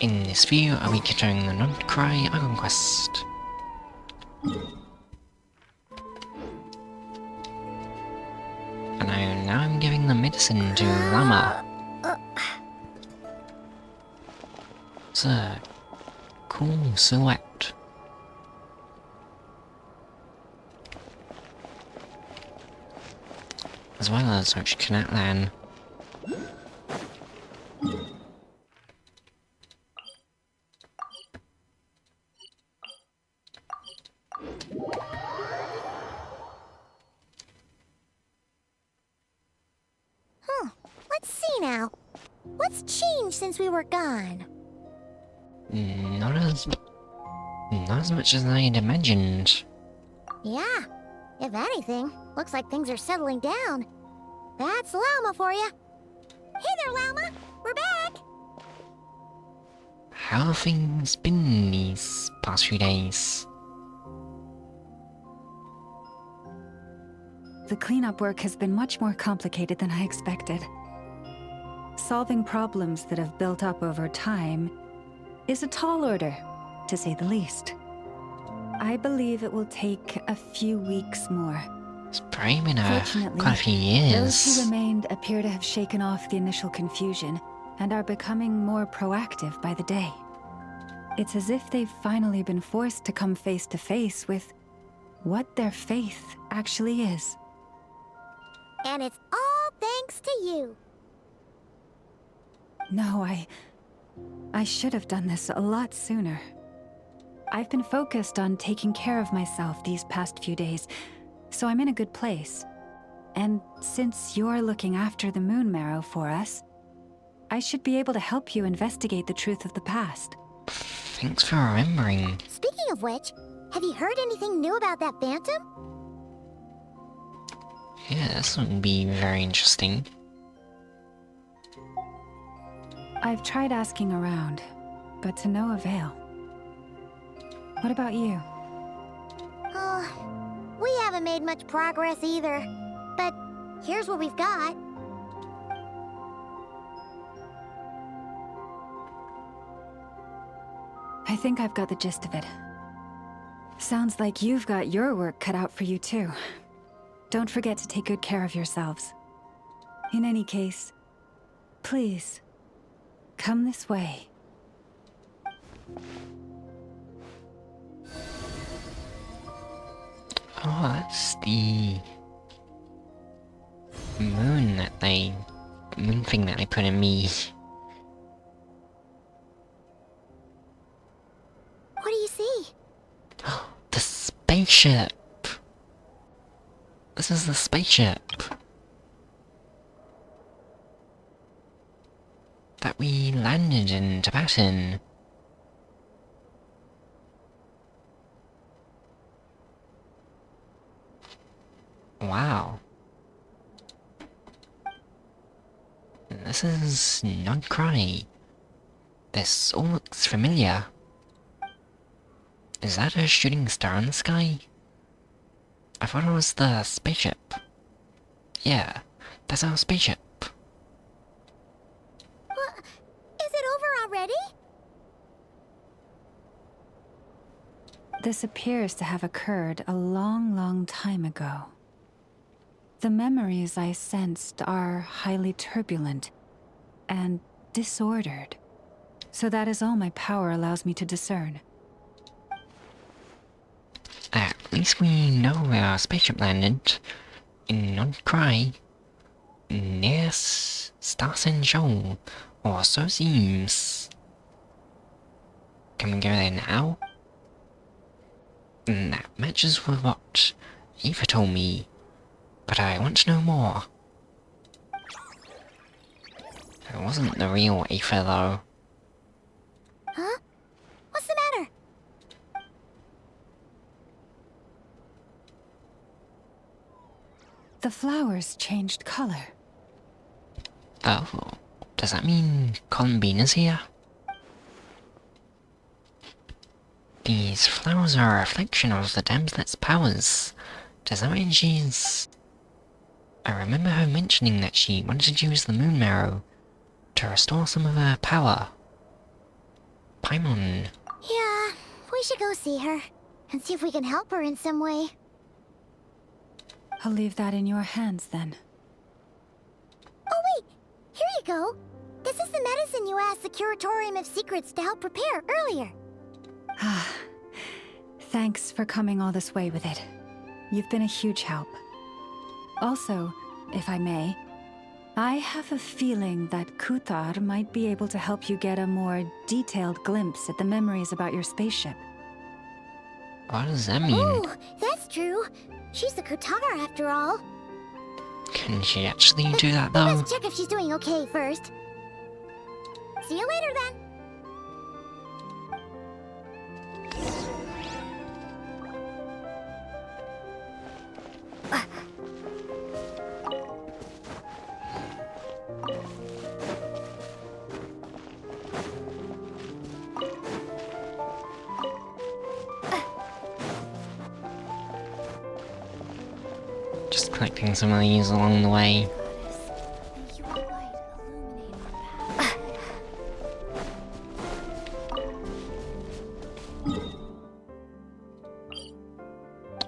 In this video, I'll be continuing the Not-Cry Icon Quest. And now I'm giving the medicine to Llama. It's a cool silhouette. As well as which Canatlan. Let's see now. What's changed since we were gone? Not as much as I had imagined. Yeah. If anything, looks like things are settling down. That's Llama for you. Hey there, Llama. We're back. How have things been these past few days? The cleanup work has been much more complicated than I expected. Solving problems that have built up over time is a tall order, to say the least. I believe it will take a few weeks more. It's probably been Fortunately, quite a few those who years. remained appear to have shaken off the initial confusion and are becoming more proactive by the day. It's as if they've finally been forced to come face to face with what their faith actually is. And it's all thanks to you. No, I should have done this a lot sooner. I've been focused on taking care of myself these past few days, so I'm in a good place. And since you're looking after the moon marrow for us, I should be able to help you investigate the truth of the past. Thanks for remembering. Speaking of which, have you heard anything new about that phantom? Yeah, this would be very interesting. I've tried asking around, but to no avail. What about you? Oh, we haven't made much progress either. But here's what we've got. I think I've got the gist of it. Sounds like you've got your work cut out for you too. Don't forget to take good care of yourselves. In any case, please, come this way. Oh, that's the moon thing that they put in me. What do you see? The spaceship! This is the spaceship that we landed in Tibetan. Wow. This is not cry. This all looks familiar. Is that a shooting star in the sky? I thought it was the spaceship. Yeah, that's our spaceship. What? Is it over already? This appears to have occurred a long, long time ago. The memories I sensed are highly turbulent and disordered. So that is all my power allows me to discern. At least we know where our spaceship landed. In Non-Cry. Near Starsen Shoal. Or so seems. Can we go there now? That matches with what Eva told me. But I want to know more. It wasn't the real Eva though. Huh? What's the matter? The flowers changed color. Oh, does that mean Columbine is here? These flowers are a reflection of the Damslet's powers. Does that mean she's... I remember her mentioning that she wanted to use the moon marrow to restore some of her power. Paimon. Yeah, we should go see her and see if we can help her in some way. I'll leave that in your hands then. Oh wait, here you go. This is the medicine you asked the Curatorium of Secrets to help prepare earlier. Ah, thanks for coming all this way with it. You've been a huge help. Also, if I may, I have a feeling that Kuthar might be able to help you get a more detailed glimpse at the memories about your spaceship. What does that mean? Oh, that's true. She's the Kutar after all. Can she actually do that We though? must check if she's doing okay first. See you later then. Just collecting some of these along the way.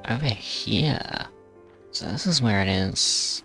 Over here. So this is where it is.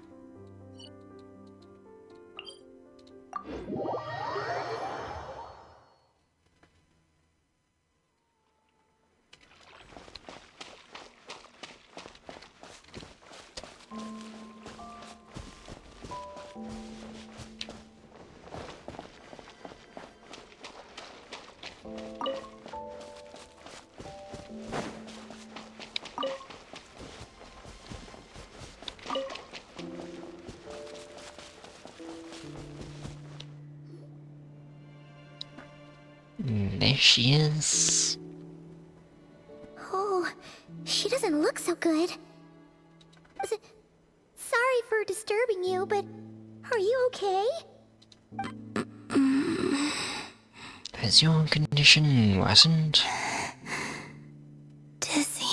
There she is. Oh, she doesn't look so good. Sorry for disturbing you, but are you okay? Has your condition worsened? Dizzy.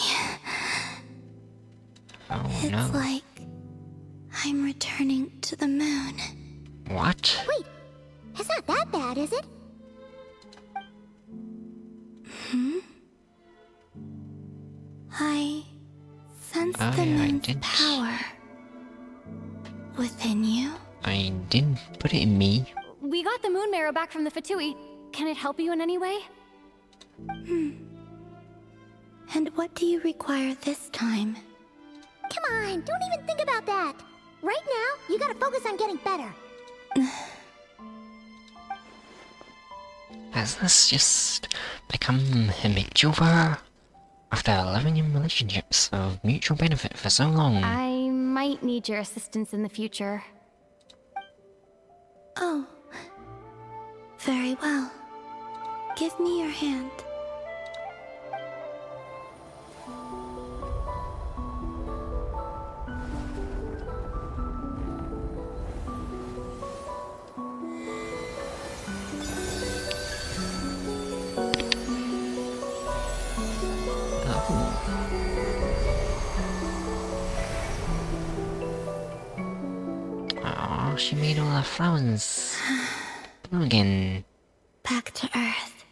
Oh It's no. like I'm returning to the moon. What? Wait, it's not that bad, is it? I sense Oh, the yeah, I moon's did. power within you. I did put it in me. We got the moon marrow back from the Fatui. Can it help you in any way? And what do you require this time? Come on, don't even think about that. Right now, you gotta focus on getting better. Has this just become habitual for her? After living in relationships of mutual benefit for so long. I might need your assistance in the future. Oh, very well. Give me your hand. Oh, she made all the flowers blue again. Back to Earth.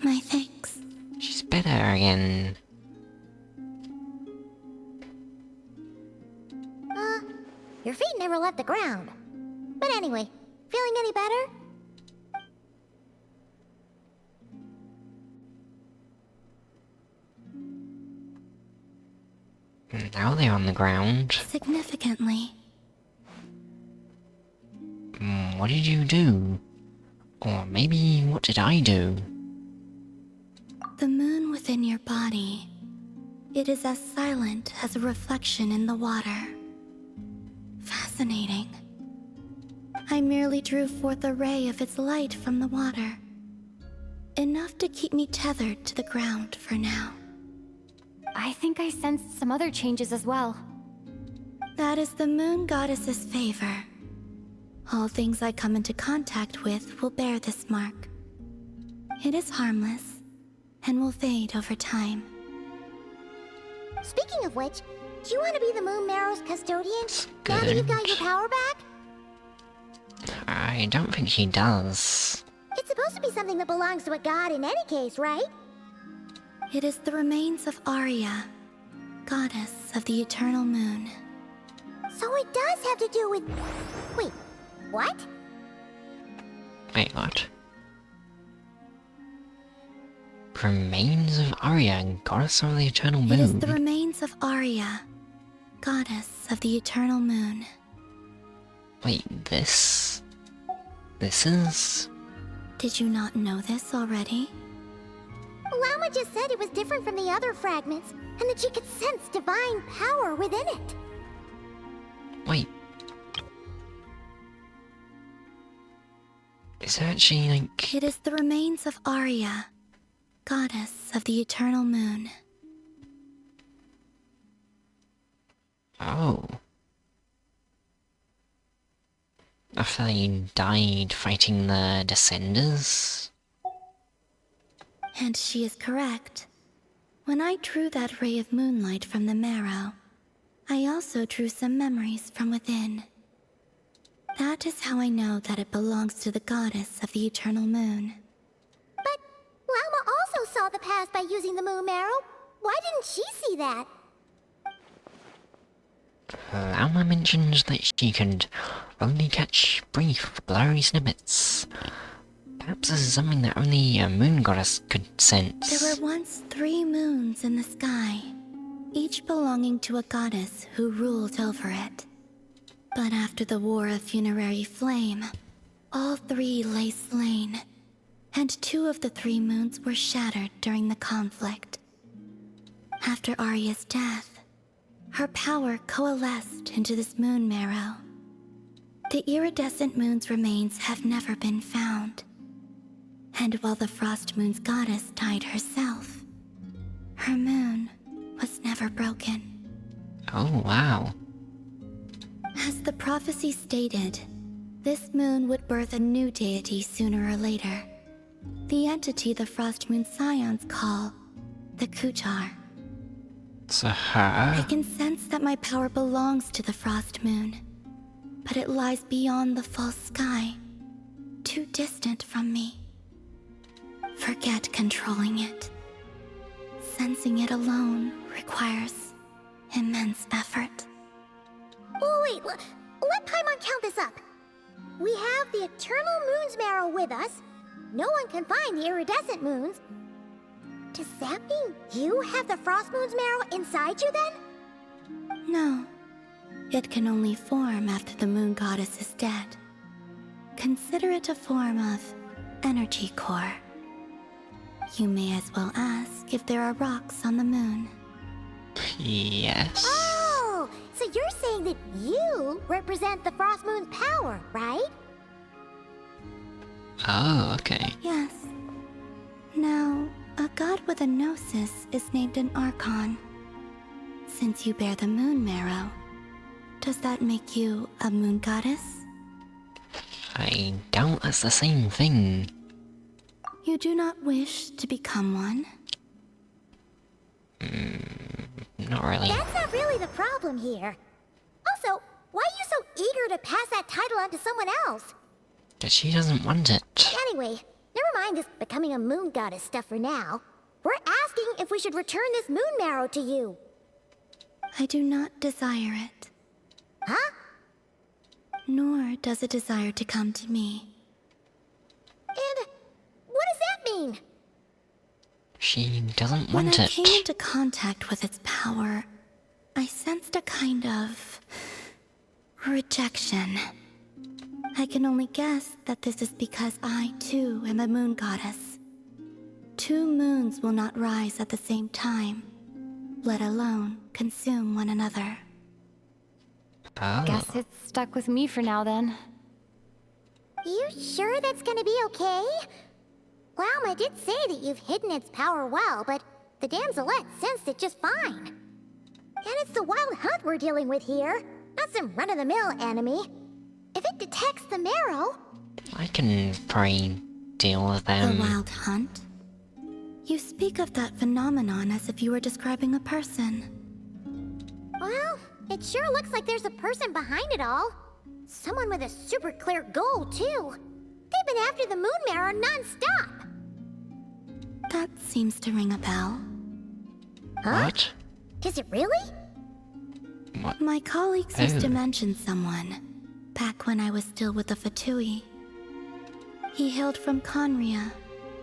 My thanks. She's better again. Your feet never left the ground. But anyway, feeling any better? Now they're on the ground. Significantly. What did you do? Or maybe what did I do? The moon within your body. It is as silent as a reflection in the water. Fascinating. I merely drew forth a ray of its light from the water. Enough to keep me tethered to the ground for now. I think I sensed some other changes as well. That is the moon goddess's favor. All things I come into contact with will bear this mark. It is harmless, and will fade over time. Speaking of which, do you want to be the Moon Marrow's custodian now that you've got your power back? I don't think she does. It's supposed supposed to be something that belongs to a god in any case, right? It is the remains of Arya, goddess of the eternal moon. So it does have to do with... Wait, what? Wait, what? Remains of Arya, goddess of the eternal moon. It is the remains of Arya, goddess of the eternal moon. Wait, this is... Did you not know this already? Lama just said it was different from the other fragments, and that she could sense divine power within it. Wait. Is it actually like... It is the remains of Arya, goddess of the eternal moon. Oh. After they died fighting the Descenders? And she is correct. When I drew that ray of moonlight from the marrow, I also drew some memories from within. That is how I know that it belongs to the goddess of the eternal moon. But Lama also saw the past by using the moon marrow. Why didn't she see that? Alma mentioned that she could only catch brief, blurry snippets. Perhaps this is something that only a moon goddess could sense. There were once 3 moons in the sky, each belonging to a goddess who ruled over it. But after the War of Funerary Flame, all 3 lay slain, and 2 of the 3 moons were shattered during the conflict. After Arya's death, her power coalesced into this moon marrow. The iridescent moon's remains have never been found. And while the Frost Moon's goddess died herself, her moon was never broken. Oh, wow. As the prophecy stated, this moon would birth a new deity sooner or later. The entity the Frost Moon Scions call the Kutar. So I her? can sense that my power belongs to the Frost Moon, but it lies beyond the false sky, too distant from me. Forget controlling it. Sensing it alone requires immense effort. Oh, wait, let Paimon count this up. We have the Eternal Moon's marrow with us. No one can find the iridescent moons. Does that mean you have the Frost Moon's marrow inside you then? No. It can only form after the moon goddess is dead. Consider it a form of energy core. You may as well ask if there are rocks on the moon. Yes. Oh, so you're saying that you represent the Frost Moon's power, right? Oh, okay. Yes. Now, a god with a gnosis is named an Archon. Since you bear the moon marrow, does that make you a moon goddess? I doubt that's the same thing. You do not wish to become one? Not really. That's not really the problem here. Also, why are you so eager to pass that title on to someone else? But she doesn't want it. Anyway, never mind this becoming a moon goddess stuff for now. We're asking if we should return this moon marrow to you. I do not desire it. Huh? Nor does it desire to come to me. And what does that mean? She doesn't When want I it. came into contact with its power, I sensed a kind of rejection. I can only guess that this is because I, too, am a moon goddess. 2 moons will not rise at the same time, let alone consume one another. Oh. Guess it's stuck with me for now then. You sure that's gonna be okay? Lama did say that you've hidden its power well, but the damselette sensed it just fine. And it's the wild hunt we're dealing with here, not some run-of-the-mill enemy. If it detects the marrow... I can probably deal with The them. wild hunt? You speak of that phenomenon as if you were describing a person. Well, it sure looks like there's a person behind it all. Someone with a super clear goal, too. They've been after the Moon Mirror non-stop. That seems to ring a bell. Huh? What? Is it really? What? My colleagues used to Oh. mention someone, back when I was still with the Fatui. He hailed from Conria,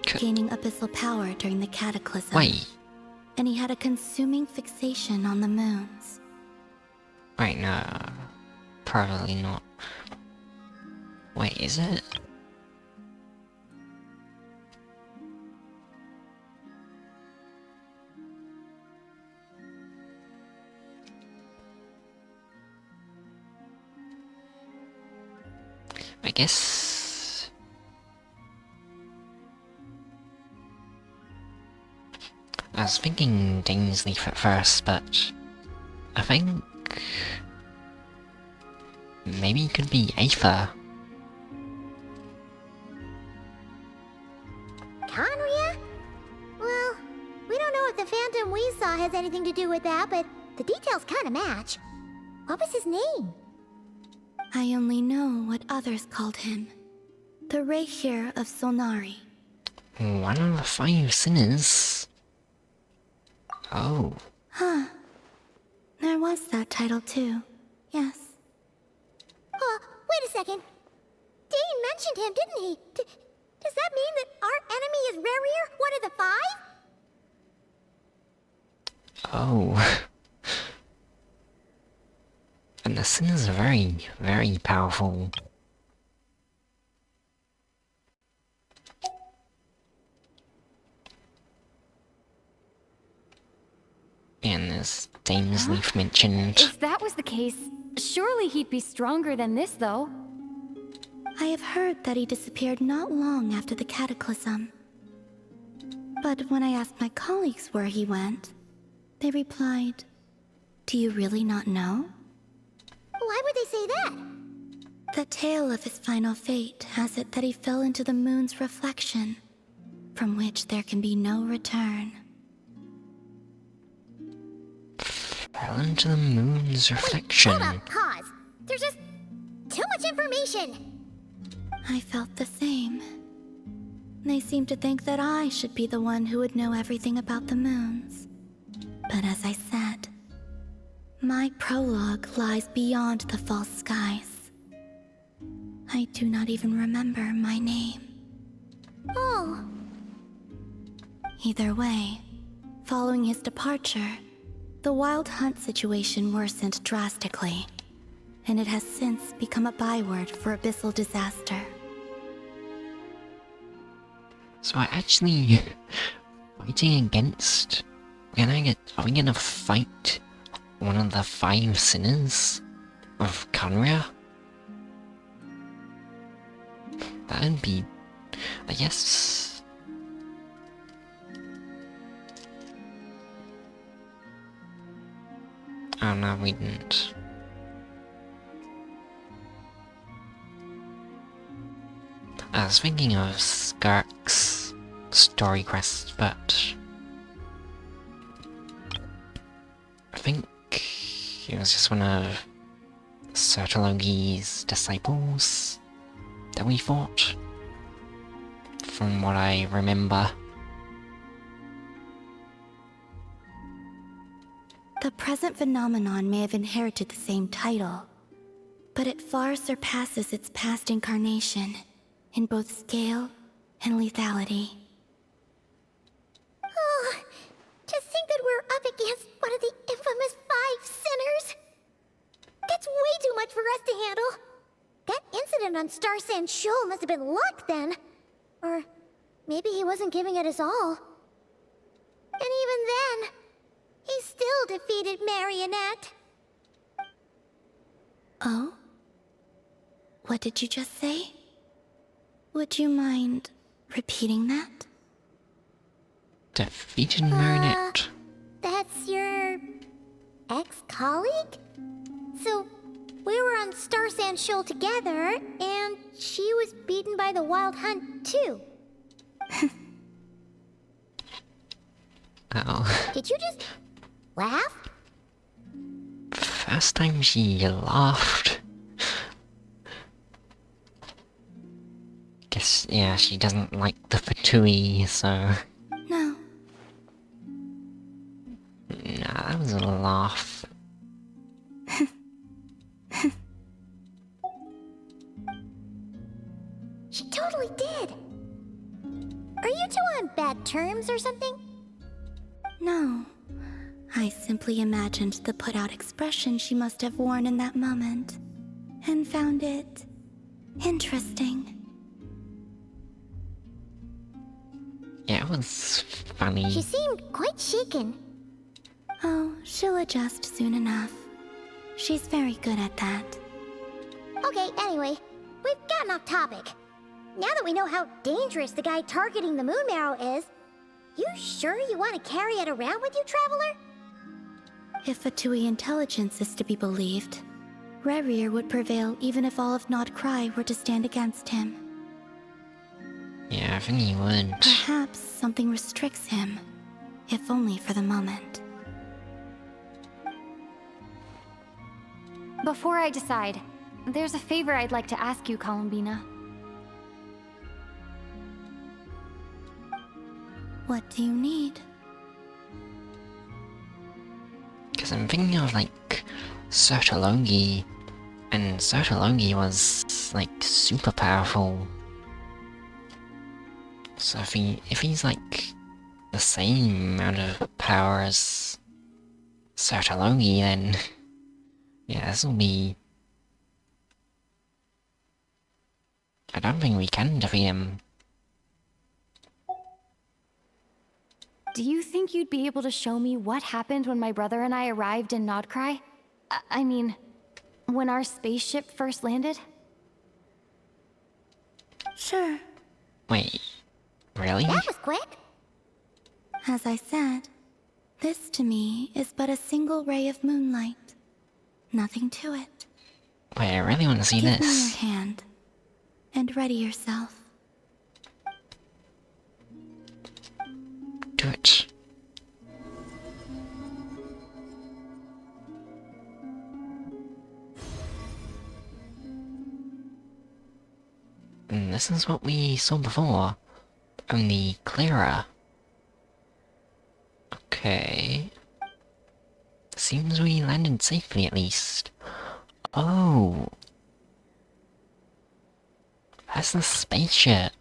gaining abyssal power during the Cataclysm. Wait. And he had a consuming fixation on the moons. Wait, no. Probably not. Wait, is it? I guess... I was thinking Dainsleif at first, but... I think... maybe it could be Aether. Conria? Well, we don't know if the phantom we saw has anything to do with that, but the details kind of match. What was his name? I only know what others called him. The Rerir of Solnari. One of the 5 sinners. Oh. Huh. There was that title too. Yes. Wait a second. Dane mentioned him, didn't he? Does that mean that our enemy is Rerir, one of the 5? Oh. And the sinners are very, very powerful. And as Dainsleif mentioned... If that was the case, surely he'd be stronger than this, though. I have heard that he disappeared not long after the Cataclysm. But when I asked my colleagues where he went, they replied, "Do you really not know?" Why would they say that? The tale of his final fate has it that he fell into the moon's reflection, from which there can be no return. Fell into the moon's reflection. Hold up, pause. There's just too much information. I felt the same. They seemed to think that I should be the one who would know everything about the moons. But as I said, my prologue lies beyond the false skies. I do not even remember my name. Oh, Either way, following his departure, the Wild Hunt situation worsened drastically, and it has since become a byword for abyssal disaster. So I actually... fighting against... Are we gonna fight one of the 5 sinners of Conria? That'd be... I guess... Oh no, we didn't. I was thinking of Skirk's story quest, but... I think he was just one of Sertologi's disciples that we fought, from what I remember. The present phenomenon may have inherited the same title, but it far surpasses its past incarnation in both scale and lethality. oh, to think that we're up against one of the infamous 5 sinners. That's way too much for us to handle. That incident on Star Sand Shoal must have been luck then. Or maybe he wasn't giving it his all. And even then, he still defeated Marionette. Oh? What did you just say? Would you mind repeating that? Defeated Marionette. That's your ex-colleague? So, we were on Star Sand Shoal together, and she was beaten by the Wild Hunt too. Oh. Did you just laugh? First time she laughed. Guess yeah, she doesn't like the Fatui, so... No. Nah, that was a laugh. She totally did. Are you two on bad terms or something? No. I simply imagined the put-out expression she must have worn in that moment, and found it interesting. Yeah, it was funny. She seemed quite shaken. Oh, she'll adjust soon enough. She's very good at that. Okay, anyway, we've gotten off topic. Now that we know how dangerous the guy targeting the moon marrow is, you sure you want to carry it around with you, Traveler? If Fatui intelligence is to be believed, Rerir would prevail even if all of Nod Cry were to stand against him. Yeah, I think he would. Perhaps something restricts him, if only for the moment. Before I decide, there's a favor I'd like to ask you, Columbina. What do you need? Because I'm thinking of, like, Sertologi, and Sertologi was, like, super powerful. So if he's, like, the same amount of power as Sertologi, then... yeah, this'll be... I don't think we can defeat him. Do you think you'd be able to show me what happened when my brother and I arrived in Nodcry? I mean, when our spaceship first landed? Sure. Wait, really? That was quick. As I said, this to me is but a single ray of moonlight. Nothing to it. Wait, I really want to see Give me your this. hand, and ready yourself. Do it. And this is what we saw before, only clearer. Okay. Seems we landed safely at least. Oh! That's the spaceship!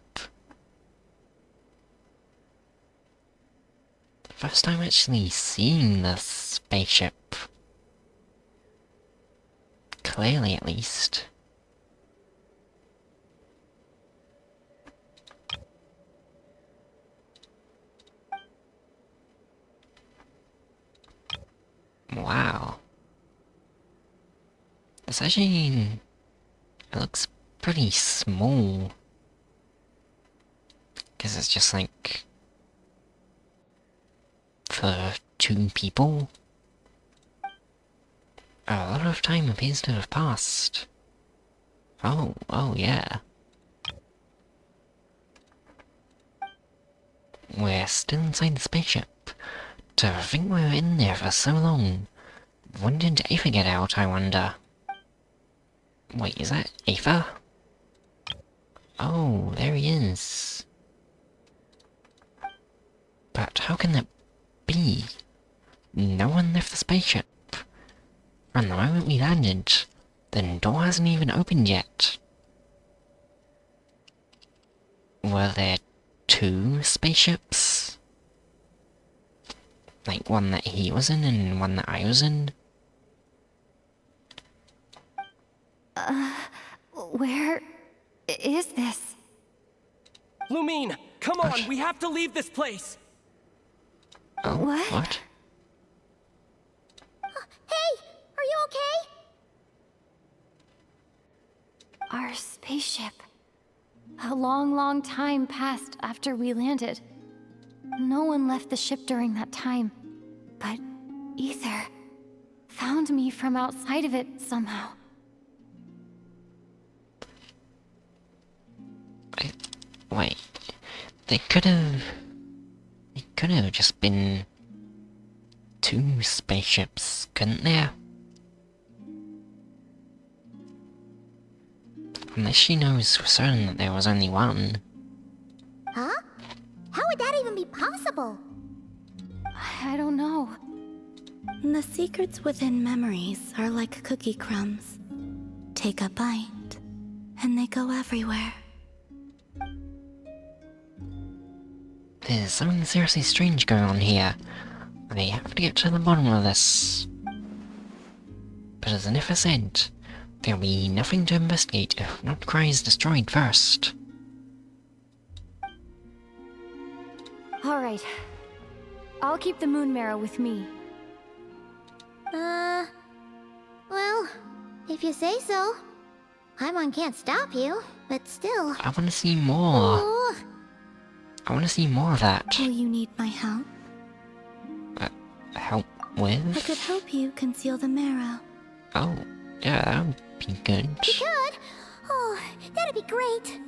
First time actually seeing the spaceship. Clearly, at least. Wow. It's actually... it looks pretty small. Because it's just like... for 2 people? A lot of time appears to have passed. Oh yeah. We're still inside the spaceship. To think we were in there for so long. When did Aether get out, I wonder? Wait, is that Aether? Oh, there he is. But how can that be? No one left the spaceship. From the moment we landed, the door hasn't even opened yet. Were there 2 spaceships? Like one that he was in and one that I was in? Where is this? Lumine, come on, we have to leave this place! Oh, What? Hey, are you okay? Our spaceship. A long time passed after we landed. No one left the ship during that time, but Aether found me from outside of it somehow. Wait, they could have just been 2 spaceships, couldn't there? Unless she knows for certain that there was only one. Huh? How would that even be possible? I don't know. The secrets within memories are like cookie crumbs. Take a bite, and they go everywhere. There's something seriously strange going on here. I have to get to the bottom of this. But as Anifa said, there'll be nothing to investigate if Notcry is destroyed first. Alright. I'll keep the moon marrow with me. Well, if you say so. Paimon can't stop you, but still. I want to see more. Ooh. I want to see more of that. Will you need my help? Help I with? could help you conceal the marrow. Oh, yeah, that would be good. Good? Oh, that'd be great.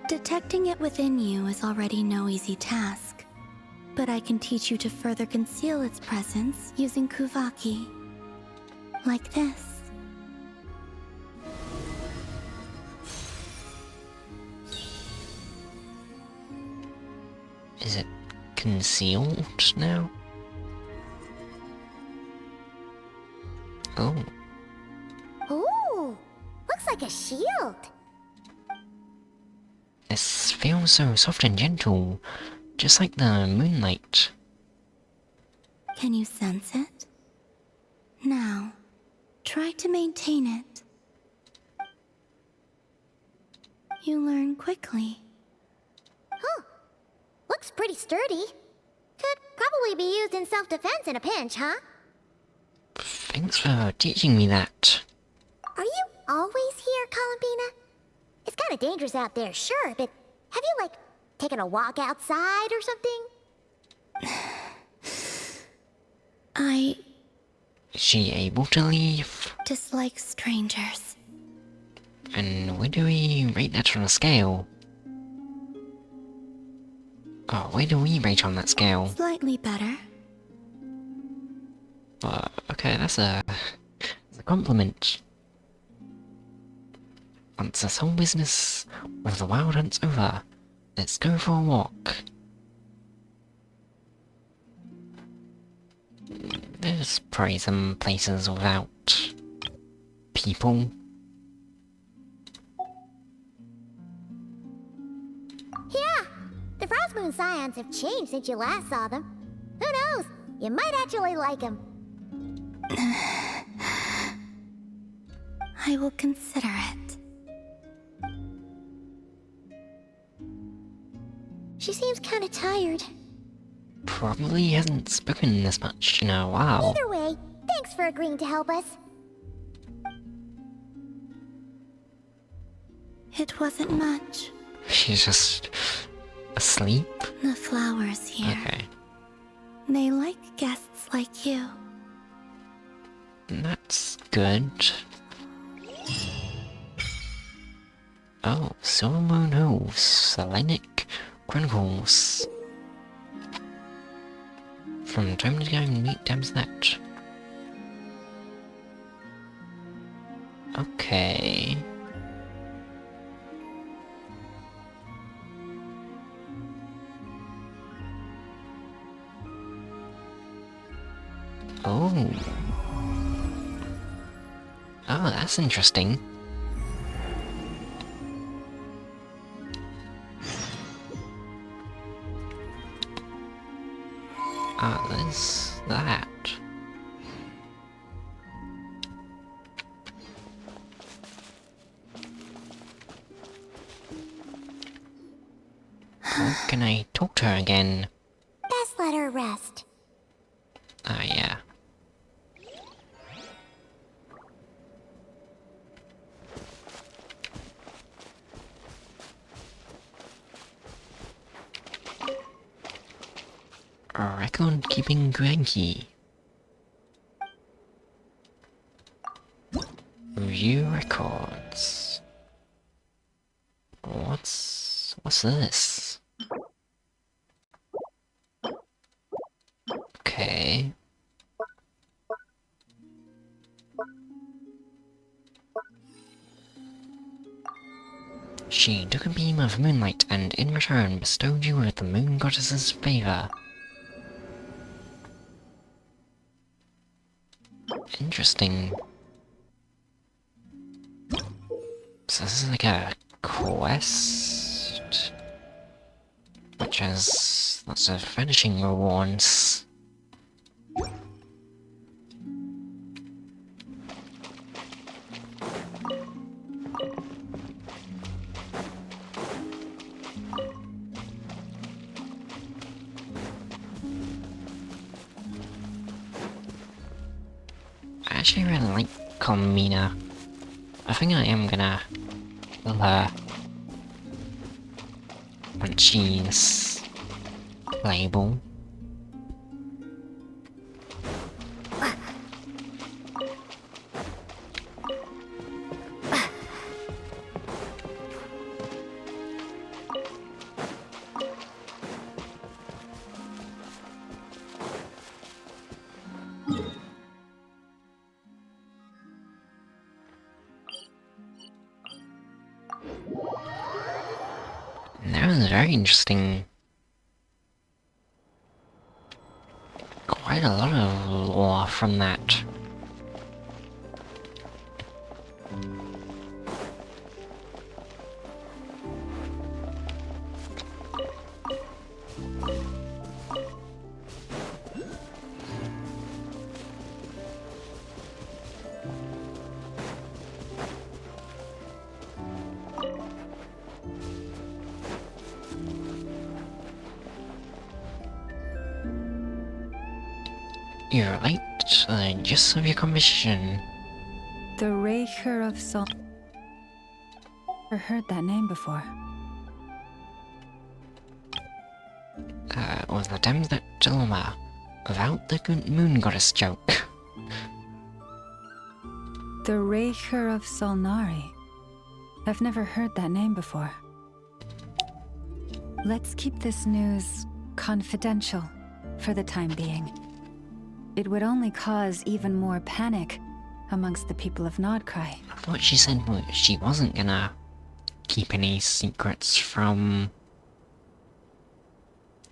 Detecting it within you is already no easy task. But I can teach you to further conceal its presence using Kuvaki. Like this. Is it concealed now? Oh, Ooh, looks like a shield. this feels so soft and gentle, just like the moonlight. Can you sense it? Now, try to maintain it. You learn quickly. Huh. Looks pretty sturdy. Could probably be used in self-defense in a pinch, huh? Thanks for teaching me that. Are you always here, Columbina? It's kind of dangerous out there, sure, but have you, like, taken a walk outside or something? Is she able to leave? Dislike strangers. And where do we rate that on a scale? Oh, where do we rate on that scale? Slightly better. Okay, that's a compliment. Once this whole business with the wild hunt's over, let's go for a walk. There's probably some places without people. Yeah, the Frost Moon Scions have changed since you last saw them. Who knows? You might actually like them. I will consider it. She seems kind of tired. Probably hasn't spoken this much in a while. Either way, thanks for agreeing to help us. It wasn't much. She's just asleep? The flowers here. Okay. They like guests like you. That's good. Oh, Silver Moon Hooves, Selenic Chronicles. From time to time, meet tabs that. Okay. Oh. Oh, that's interesting. Ah, there's that. How can I talk to her again? Best let her rest. Ah, yeah. Record keeping cranky. Review records. What's this? Okay. She took a beam of moonlight and in return bestowed you with the moon goddess's favor. Interesting. So this is like a quest, which has lots of finishing rewards. I actually really like Comina. I think I am gonna kill her when she's playable. That was very interesting. Quite a lot of lore from that. You're right, just of your conversation. The Rerir of Sol. Never heard that name before. Was the Dems that dilemma without the good moon goddess joke. The Rerir of Solnari. I've never heard that name before. Let's keep this news confidential for the time being. It would only cause even more panic amongst the people of Nordcry. I thought she said she wasn't gonna keep any secrets from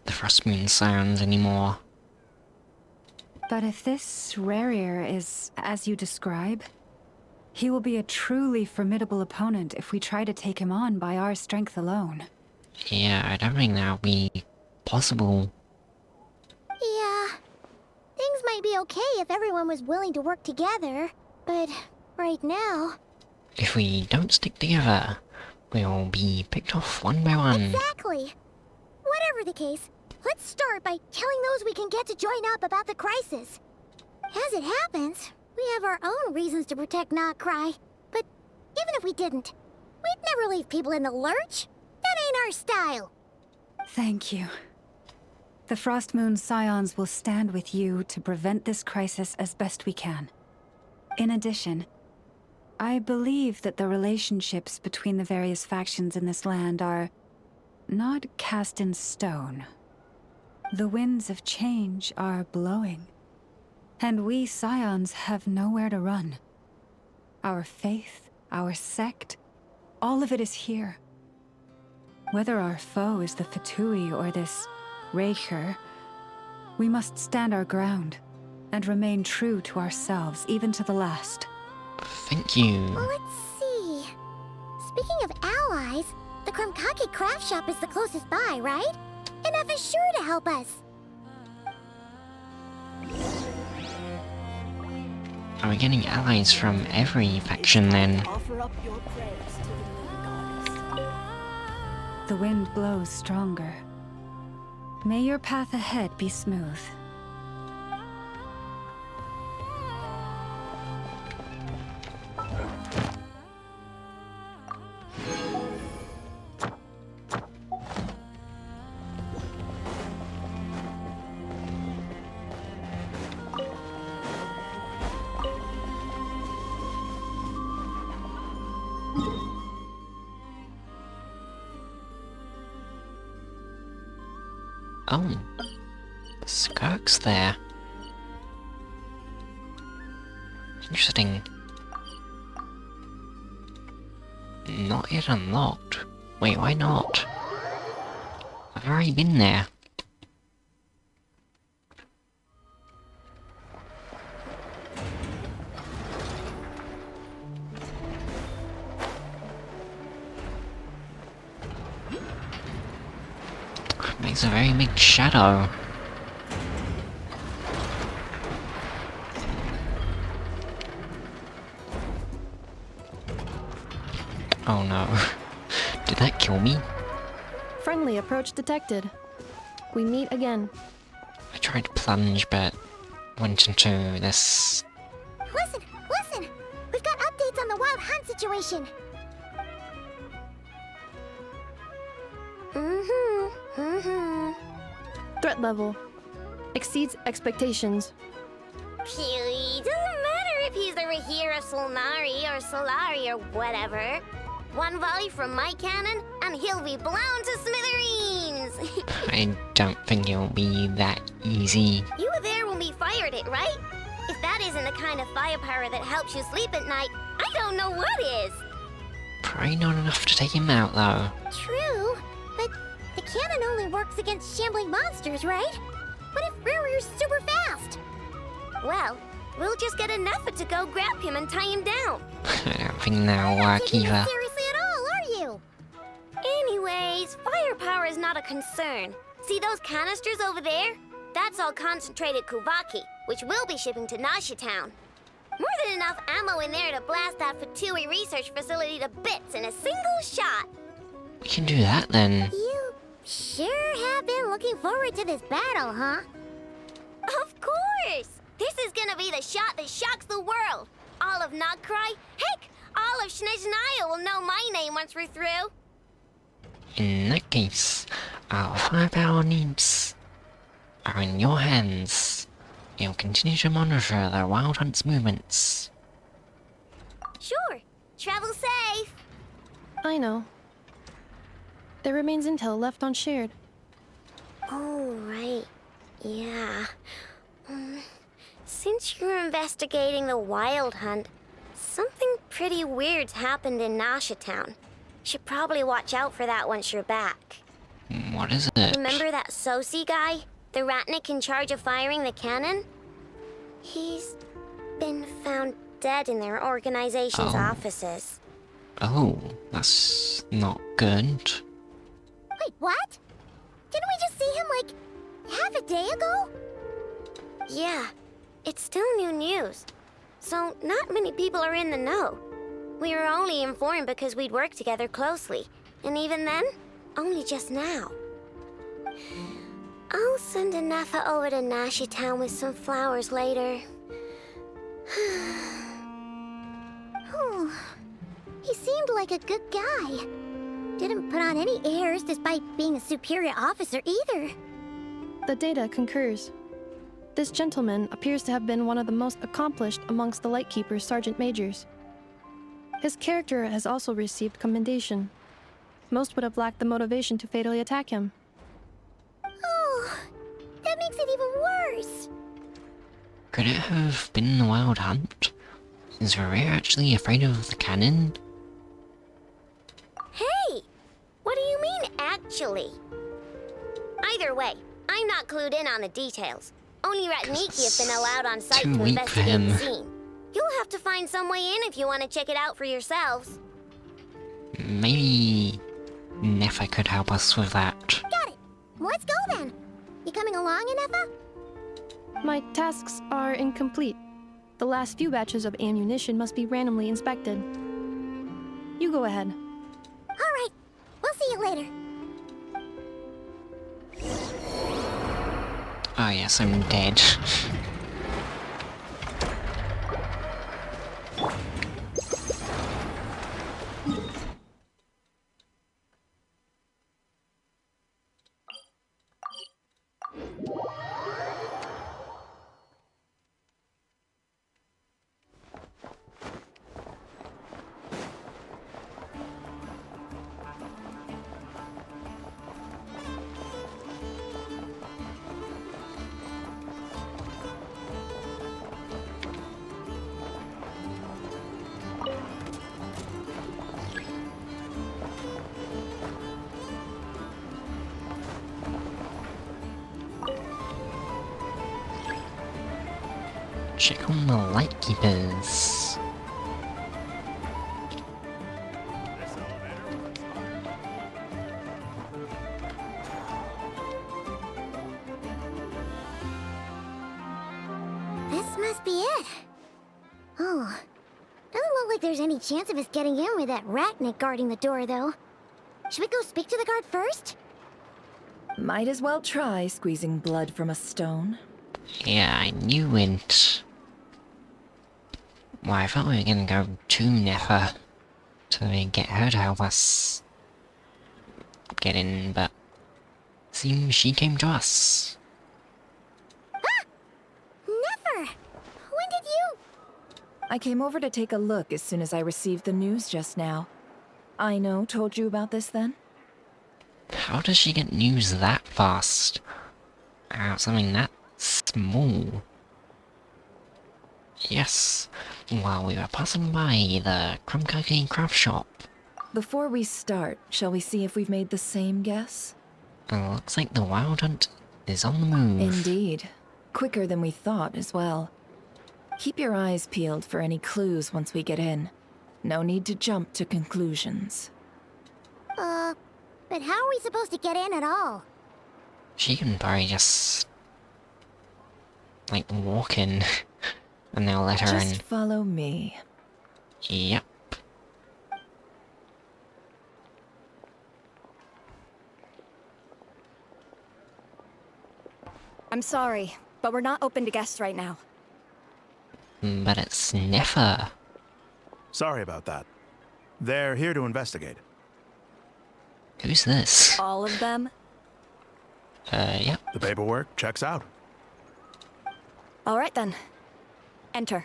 the Frostmoon Sirens anymore. But if this Rerir is as you describe, he will be a truly formidable opponent if we try to take him on by our strength alone. Yeah, I don't think that'll be possible. Yeah. Things might be okay if everyone was willing to work together, but right now... If we don't stick together, we'll be picked off one by one. Exactly! Whatever the case, let's start by telling those we can get to join up about the crisis. As it happens, we have our own reasons to protect Nordcry, but even if we didn't, we'd never leave people in the lurch. That ain't our style. Thank you. The Frostmoon Scions will stand with you to prevent this crisis as best we can. In addition, I believe that the relationships between the various factions in this land are not cast in stone. The winds of change are blowing, and we Scions have nowhere to run. Our faith, our sect, all of it is here. Whether our foe is the Fatui or this Rerir, we must stand our ground and remain true to ourselves, even to the last. Thank you. Let's see. Speaking of allies, the Krumkake craft shop is the closest by, right? And F is sure to help us. Are we getting allies from every faction then? Offer up your prayers to the moon goddess. The wind blows stronger. May your path ahead be smooth. Oh, Skirk's there. Interesting. Not yet unlocked. Wait, why not? I've already been there. Makes a very big shadow. Oh no. Did that kill me? Friendly approach detected. We meet again. I tried to plunge, but went into this. Listen, listen! We've got updates on the wild hunt situation. Threat level exceeds expectations. Phew, doesn't matter if he's the Rerir of Solnari or Solari or whatever. One volley from my cannon, and he'll be blown to smithereens! I don't think it'll be that easy. You were there when we fired it, right? If that isn't the kind of firepower that helps you sleep at night, I don't know what is! Probably not enough to take him out, though. True, but the cannon only works against shambling monsters, right? What if Rerir's super fast? Well, we'll just get an effort to go grab him and tie him down. I don't think that'll You're not work taking either. it seriously at all, are you? Anyways, firepower is not a concern. See those canisters over there? That's all concentrated Kuvaki, which we'll be shipping to Nasha Town. More than enough ammo in there to blast that Fatui research facility to bits in a single shot. We can do that then. You sure have been looking forward to this battle, huh? Of course! This is gonna be the shot that shocks the world. All of Nagcry, heck, all of Snezhnaya will know my name once we're through. In that case, our firepower needs are in your hands. You'll continue to monitor the Wild Hunt's movements. Sure, travel safe. I know. There remains intel left unshared. Oh, right. Yeah. Since you're investigating the Wild Hunt, something pretty weird's happened in Nasha Town. Should probably watch out for that once you're back. What is it? Remember that Sosi guy? The Ratnik in charge of firing the cannon? He's been found dead in their organization's offices. Oh, that's not good. Wait, what? Didn't we just see him, like, half a day ago? Yeah, it's still new news. So, not many people are in the know. We were only informed because we'd worked together closely. And even then, only just now. I'll send a Nefa over to Nashi Town with some flowers later. Oh, he seemed like a good guy. Didn't put on any airs despite being a superior officer either. The data concurs. This gentleman appears to have been one of the most accomplished amongst the Lightkeeper's sergeant majors. His character has also received commendation. Most would have lacked the motivation to fatally attack him. Oh, that makes it even worse. Could it have been the Wild Hunt? Is Rerir actually afraid of the cannon? Hey, what do you mean, actually? Either way, I'm not clued in on the details. Only Ratniki have been allowed on site too to weak for investigate him. the scene. You'll have to find some way in if you want to check it out for yourselves. Maybe Nefa could help us with that. Got it. Let's go then. You coming along, Inefa? My tasks are incomplete. The last few batches of ammunition must be randomly inspected. You go ahead. All right. We'll see you later. Oh yes, I'm dead. check on the Lightkeepers. This must be it. Oh. Doesn't look like there's any chance of us getting in with that ratnik guarding the door, though. Should we go speak to the guard first? Might as well try squeezing blood from a stone. Yeah, I knew it. Well, I thought we were gonna go to Nefer to get her to help us get in, but seems she came to us. Never! When did you... I came over to take a look as soon as I received the news just now. Aino told you about this then? How does she get news that fast? About something that small? Yes, while we were passing by the crumb cookie craft shop. Before we start, shall we see if we've made the same guess? Looks like the Wild Hunt is on the move. Indeed. Quicker than we thought as well. Keep your eyes peeled for any clues once we get in. No need to jump to conclusions. But how are we supposed to get in at all? She can probably just like walk in and they'll let her in. Just follow me. Yep. I'm sorry, but we're not open to guests right now. But it's Nefer. Sorry about that. They're here to investigate. Who's this? All of them? Yep. The paperwork checks out. All right then. Enter.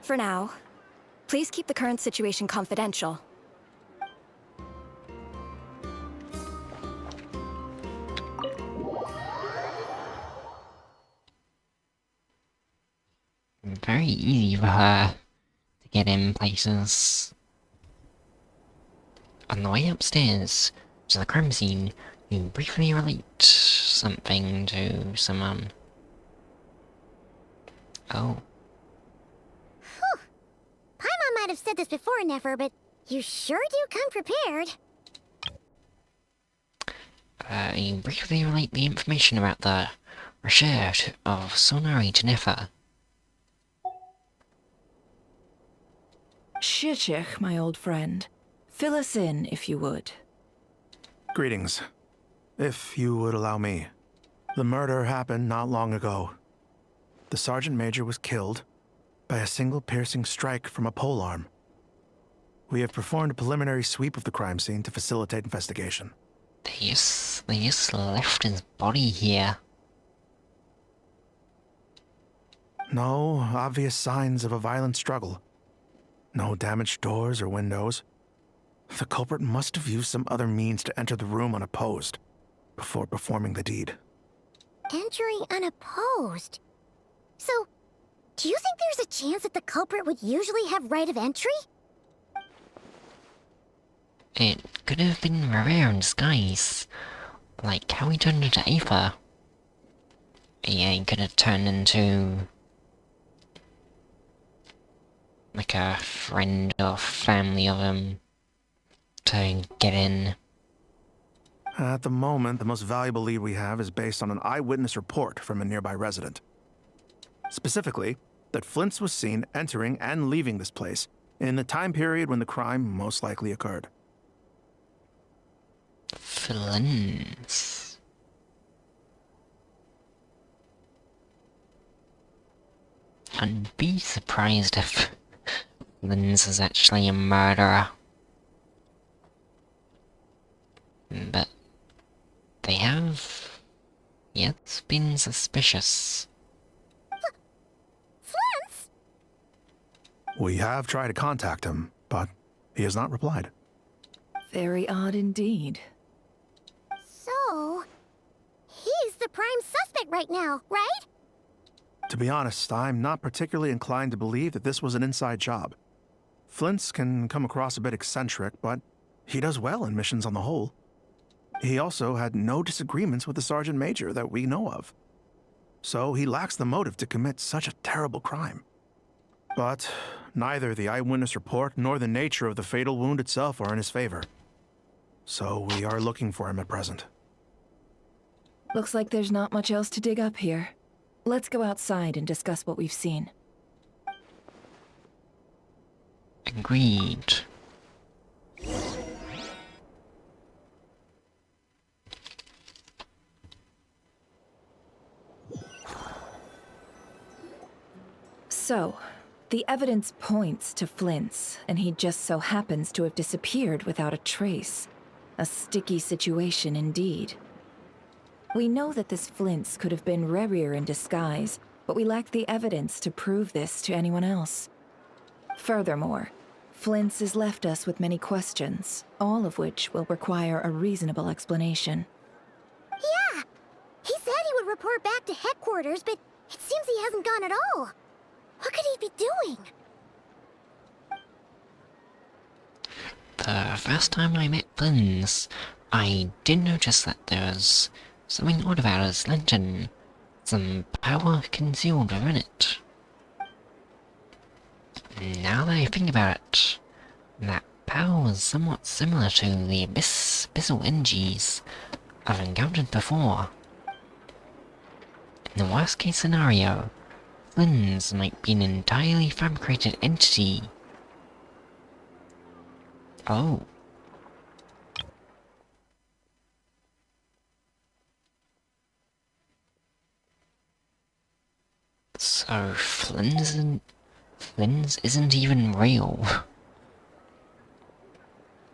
For now, please keep the current situation confidential. Very easy for her to get in places. On the way upstairs to the crime scene, you briefly relate something to someone. Oh. Paimon might have said this before, Nefer, but you sure do come prepared. You briefly relate the information about the Rerir of Sonari to Nefer. Shishich, my old friend. Fill us in, if you would. Greetings. If you would allow me. The murder happened not long ago. The Sergeant Major was killed by a single piercing strike from a polearm. We have performed a preliminary sweep of the crime scene to facilitate investigation. They just left his body here. No obvious signs of a violent struggle. No damaged doors or windows. The culprit must have used some other means to enter the room unopposed before performing the deed. Entering unopposed. So, do you think there's a chance that the culprit would usually have right of entry? It could have been Rerir in disguise. Like how he turned into Aether. Yeah, he could have turned into like a friend or family of him to get in. At the moment, the most valuable lead we have is based on an eyewitness report from a nearby resident. Specifically, that Flint's was seen entering and leaving this place in the time period when the crime most likely occurred. Flint's. I'd be surprised if Flint's is actually a murderer. But they have yet been suspicious. Flint's? We have tried to contact him, but he has not replied. Very odd indeed. So, he's the prime suspect right now, right? To be honest, I'm not particularly inclined to believe that this was an inside job. Flint's can come across a bit eccentric, but he does well in missions on the whole. He also had no disagreements with the Sergeant Major that we know of. So he lacks the motive to commit such a terrible crime. But neither the eyewitness report nor the nature of the fatal wound itself are in his favor. So we are looking for him at present. Looks like there's not much else to dig up here. Let's go outside and discuss what we've seen. Agreed. So, the evidence points to Flint's, and he just so happens to have disappeared without a trace. A sticky situation indeed. We know that this Flint's could have been Rerir in disguise, but we lack the evidence to prove this to anyone else. Furthermore, Flint's has left us with many questions, all of which will require a reasonable explanation. Yeah! He said he would report back to headquarters, but it seems he hasn't gone at all. What could he be doing? The first time I met Flins, I did notice that there was something odd about his lantern. Some power concealed within it. Now that I think about it, that power was somewhat similar to the abyssal energies I've encountered before. In the worst case scenario, Flins might be an entirely fabricated entity. Oh. So Flins isn't even real.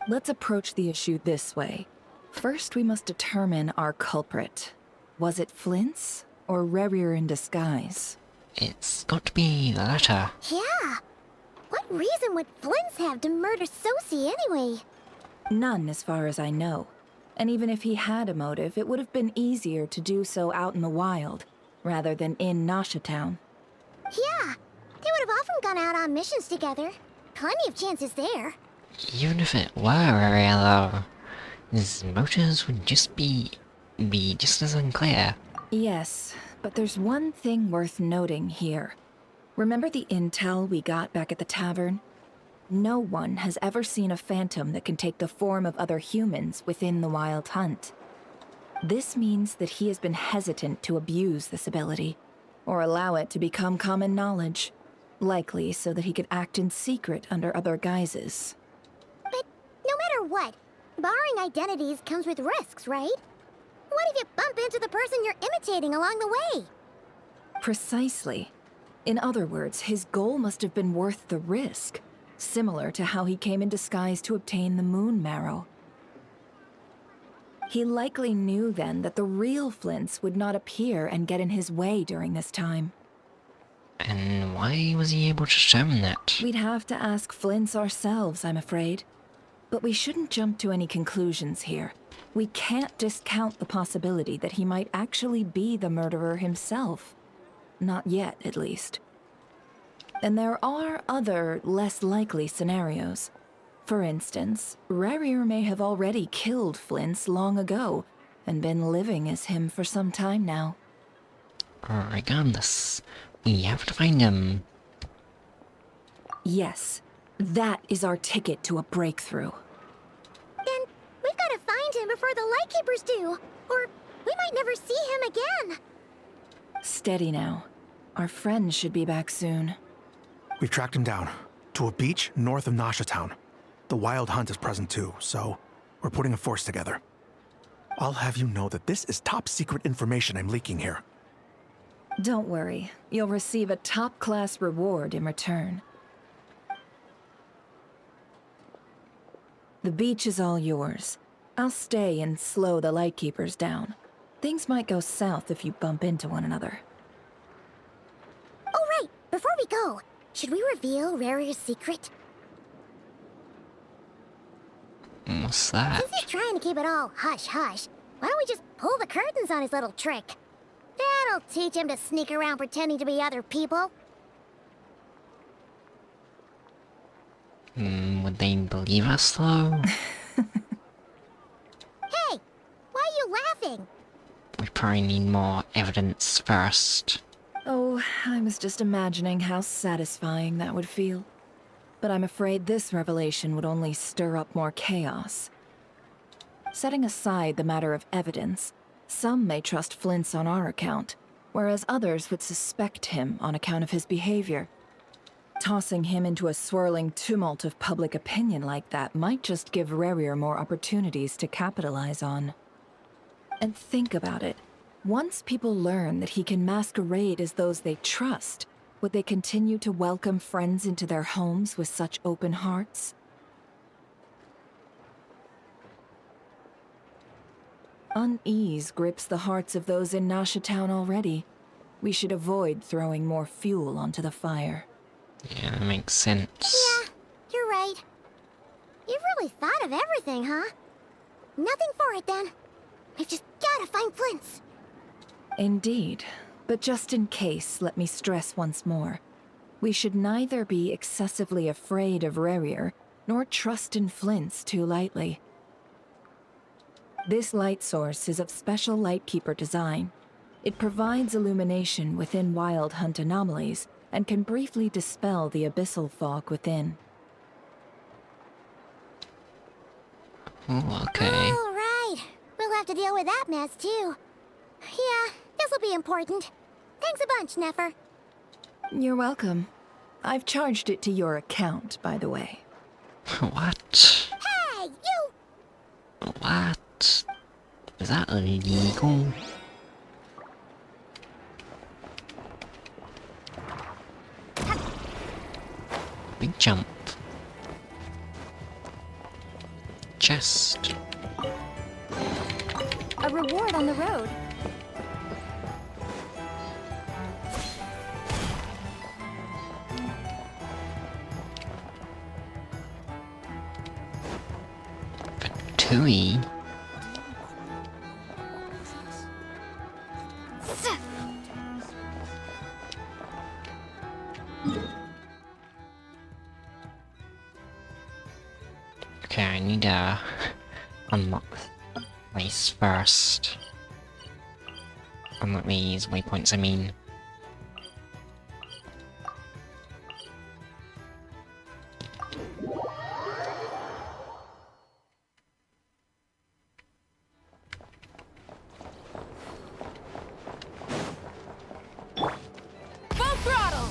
Let's approach the issue this way. First, we must determine our culprit. Was it Flint's or Rerir in disguise? It's got to be the latter. Yeah! What reason would Flint's have to murder Sosie anyway? None, as far as I know. And even if he had a motive, it would have been easier to do so out in the wild, rather than in Nasha Town. Yeah! They would have often gone out on missions together. Plenty of chances there. Even if it were Rerir, though, his motives would just be just as unclear. Yes, but there's one thing worth noting here. Remember the intel we got back at the tavern? No one has ever seen a phantom that can take the form of other humans within the Wild Hunt. This means that he has been hesitant to abuse this ability, or allow it to become common knowledge, likely so that he could act in secret under other guises. But no matter what, borrowing identities comes with risks, right? What if you bump into the person you're imitating along the way? Precisely. In other words, his goal must have been worth the risk, similar to how he came in disguise to obtain the moon marrow. He likely knew then that the real Flint's would not appear and get in his way during this time. And why was he able to determine that? We'd have to ask Flint's ourselves, I'm afraid. But we shouldn't jump to any conclusions here. We can't discount the possibility that he might actually be the murderer himself. Not yet, at least. And there are other, less likely scenarios. For instance, Rerir may have already killed Flint's long ago, and been living as him for some time now. Regardless, we have to find him. Yes, that is our ticket to a breakthrough. Then we've got to find him before the Lightkeepers do, or we might never see him again. Steady now. Our friend should be back soon. We've tracked him down to a beach north of Nasha Town. The Wild Hunt is present too, so we're putting a force together. I'll have you know that this is top secret information I'm leaking here. Don't worry, you'll receive a top-class reward in return. The beach is all yours. I'll stay and slow the Lightkeepers down. Things might go south if you bump into one another. Oh right, before we go, should we reveal Rerir's secret? What's that? Since he's trying to keep it all hush-hush, why don't we just pull the curtains on his little trick? That'll teach him to sneak around pretending to be other people. Would they believe us, though? Hey, exciting. We probably need more evidence first. Oh, I was just imagining how satisfying that would feel. But I'm afraid this revelation would only stir up more chaos. Setting aside the matter of evidence, some may trust Flint's on our account, whereas others would suspect him on account of his behavior. Tossing him into a swirling tumult of public opinion like that might just give Rerir more opportunities to capitalize on. And think about it. Once people learn that he can masquerade as those they trust, would they continue to welcome friends into their homes with such open hearts? Unease grips the hearts of those in Nasha Town already. We should avoid throwing more fuel onto the fire. Yeah, that makes sense. Yeah, you're right. You've really thought of everything, huh? Nothing for it then. We've just gotta find Flint's. Indeed. But just in case, let me stress once more. We should neither be excessively afraid of Rerir, nor trust in Flint's too lightly. This light source is of special Lightkeeper design. It provides illumination within Wild Hunt anomalies, and can briefly dispel the abyssal fog within. Oh, okay. Oh, right. We'll have to deal with that mess, too. Yeah, this'll be important. Thanks a bunch, Nefer. You're welcome. I've charged it to your account, by the way. What? Hey, you! What? Is that illegal? Big jump. Chest. A reward on the road. Tui. Okay, I need to unlock the place first. Unlock these waypoints, I mean. Full throttle!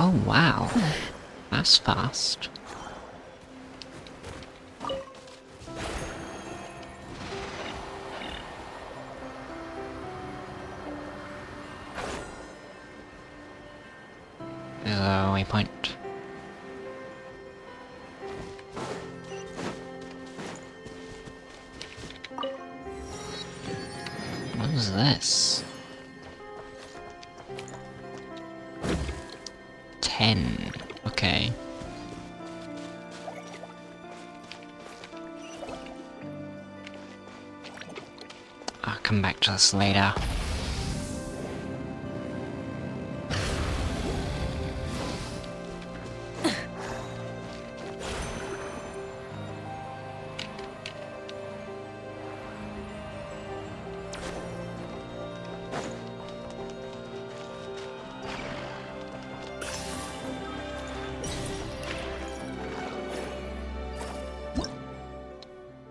Oh wow, that's fast. There's a waypoint. What is this? 10. Okay. I'll come back to this later.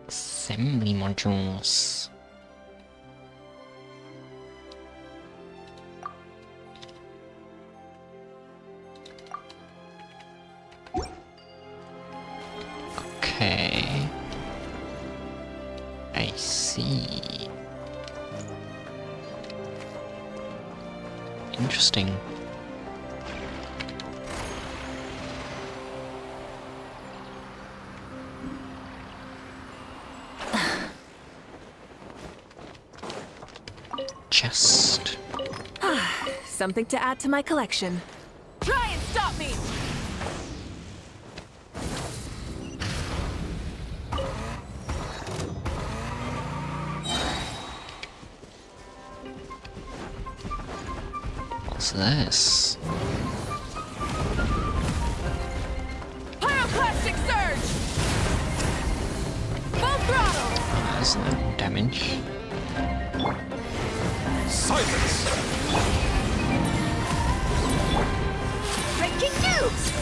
Assembly modules. Okay. I see. Interesting. Chest. Something to add to my collection. Try and stop me! What's this? Pyroclastic surge! Full throttle! That's no damage. Silence! Breaking news!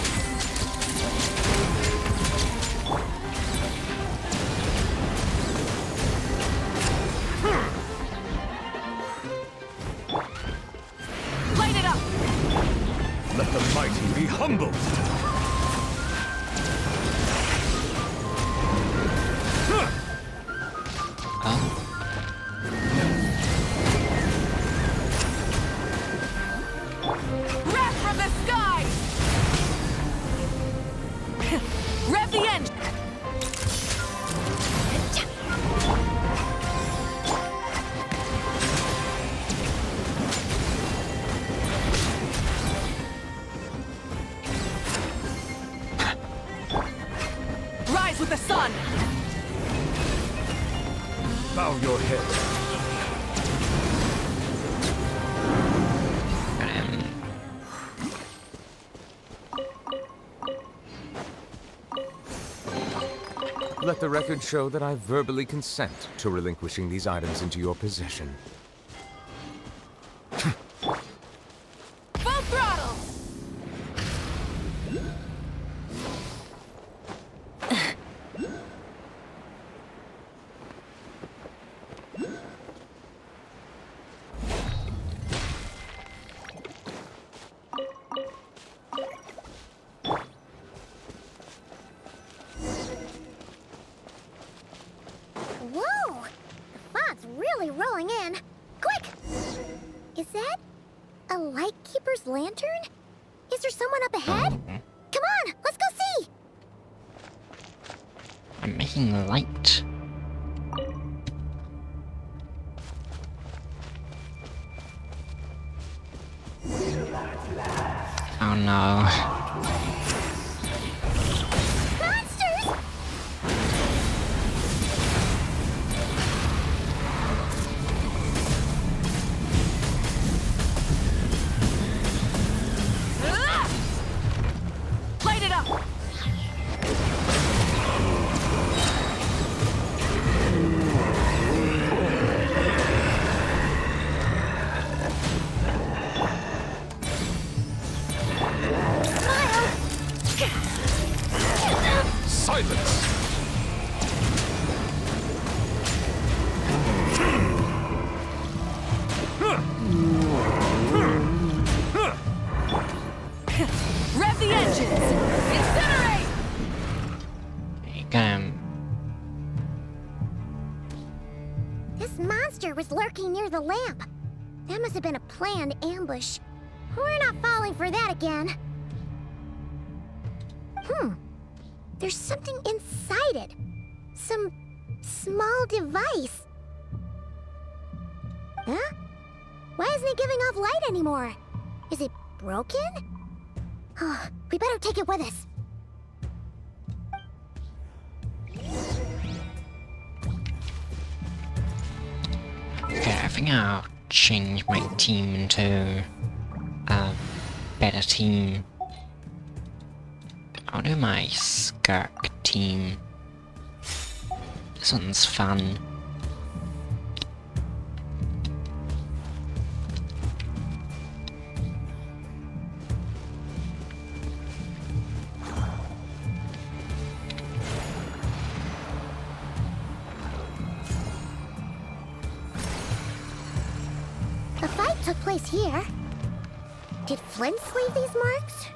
Light it up! Let the mighty be humbled! Oh, Wrath from the skies! Rev the engine! Rise with the sun! Bow your head. Let the record show that I verbally consent to relinquishing these items into your possession. Full throttle! Whoa! The fog's really rolling in. Quick! Is that a Lightkeeper's lantern? Is there someone up ahead? Come on, let's go see! I'm making light. Oh no. Monsters! Ah! Light it up! Silence! Rev the engines! Incinerate! This monster was lurking near the lamp. That must have been a planned ambush. We're not falling for that again. There's something inside it. Some small device. Huh? Why isn't it giving off light anymore? Is it broken? Oh, we better take it with us. Okay, I think I'll change my team into a better team. I'll do my Skirk team. This one's fun. The fight took place here. Did Flint leave these marks?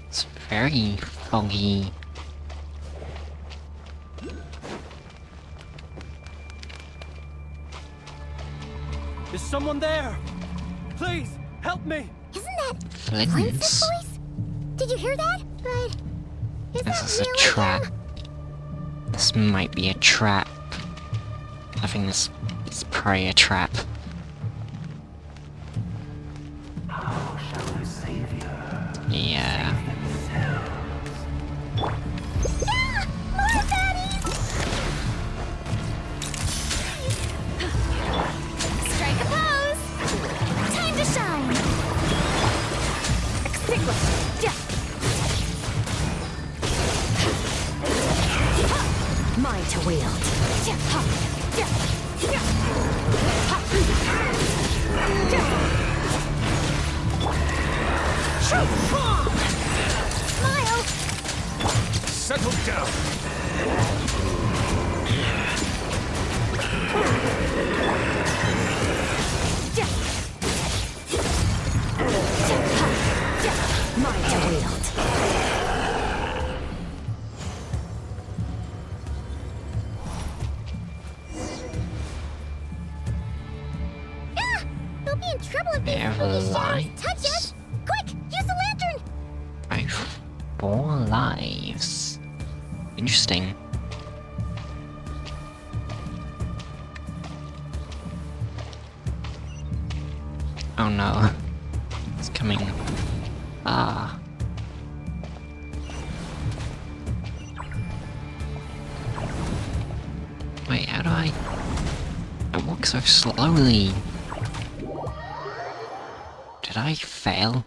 It's very foggy. Is someone there? Please, help me! Isn't that Flint's? Flint's voice? Did you hear that? But is This that is a really trap. him? This might be a trap. I think this is probably a trap. How shall we save you? Yeah. wield. Miles! Settle down! My wield. Ah! We'll be in trouble if these Never spooky shadows lies. touch us! Quick, use the lantern! I have 4 lives. Interesting. Oh no. It's coming. Ah. Wait, how do I walk so slowly? Did I fail?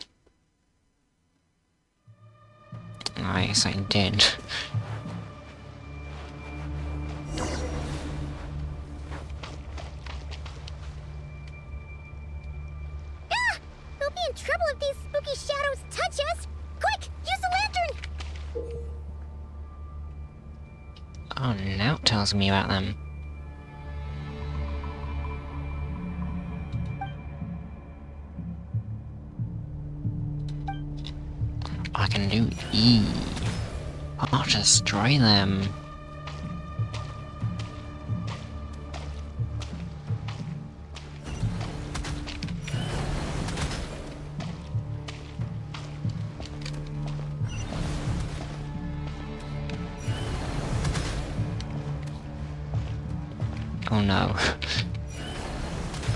I guess I did. Ah! We'll be in trouble if these spooky shadows touch us! Quick, use the lantern! Oh, now it tells me about them. I can do E. I'll destroy them. Oh no.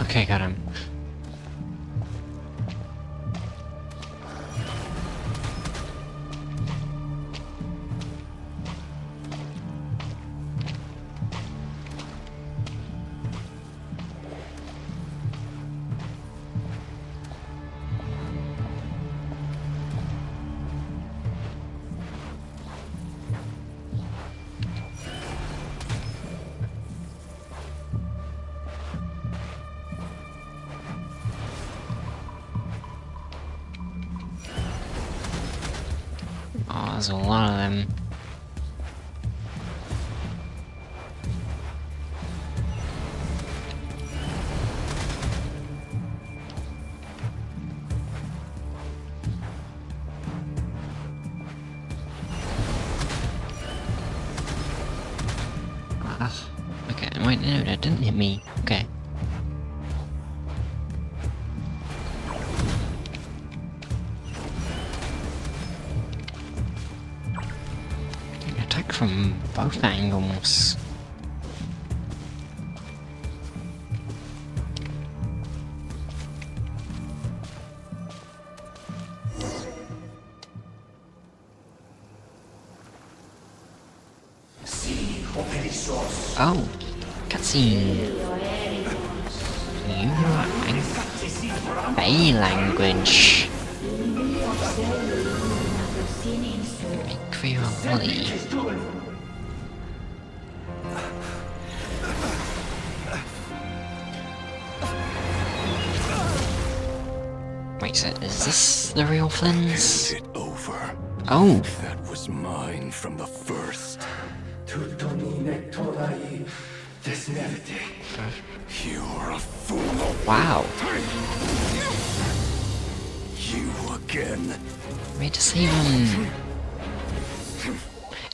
Okay, got him. Oh, there's a lot of them. Okay, wait, no, that didn't hit me. Okay. Attack from both angles. Oh, cutscene. You are Bay language. Make for your Molly. Wait, so is this the real Flynn's? Hand it over. Oh, That was mine from the first. You're a fool. wow. You again. Wait to see him.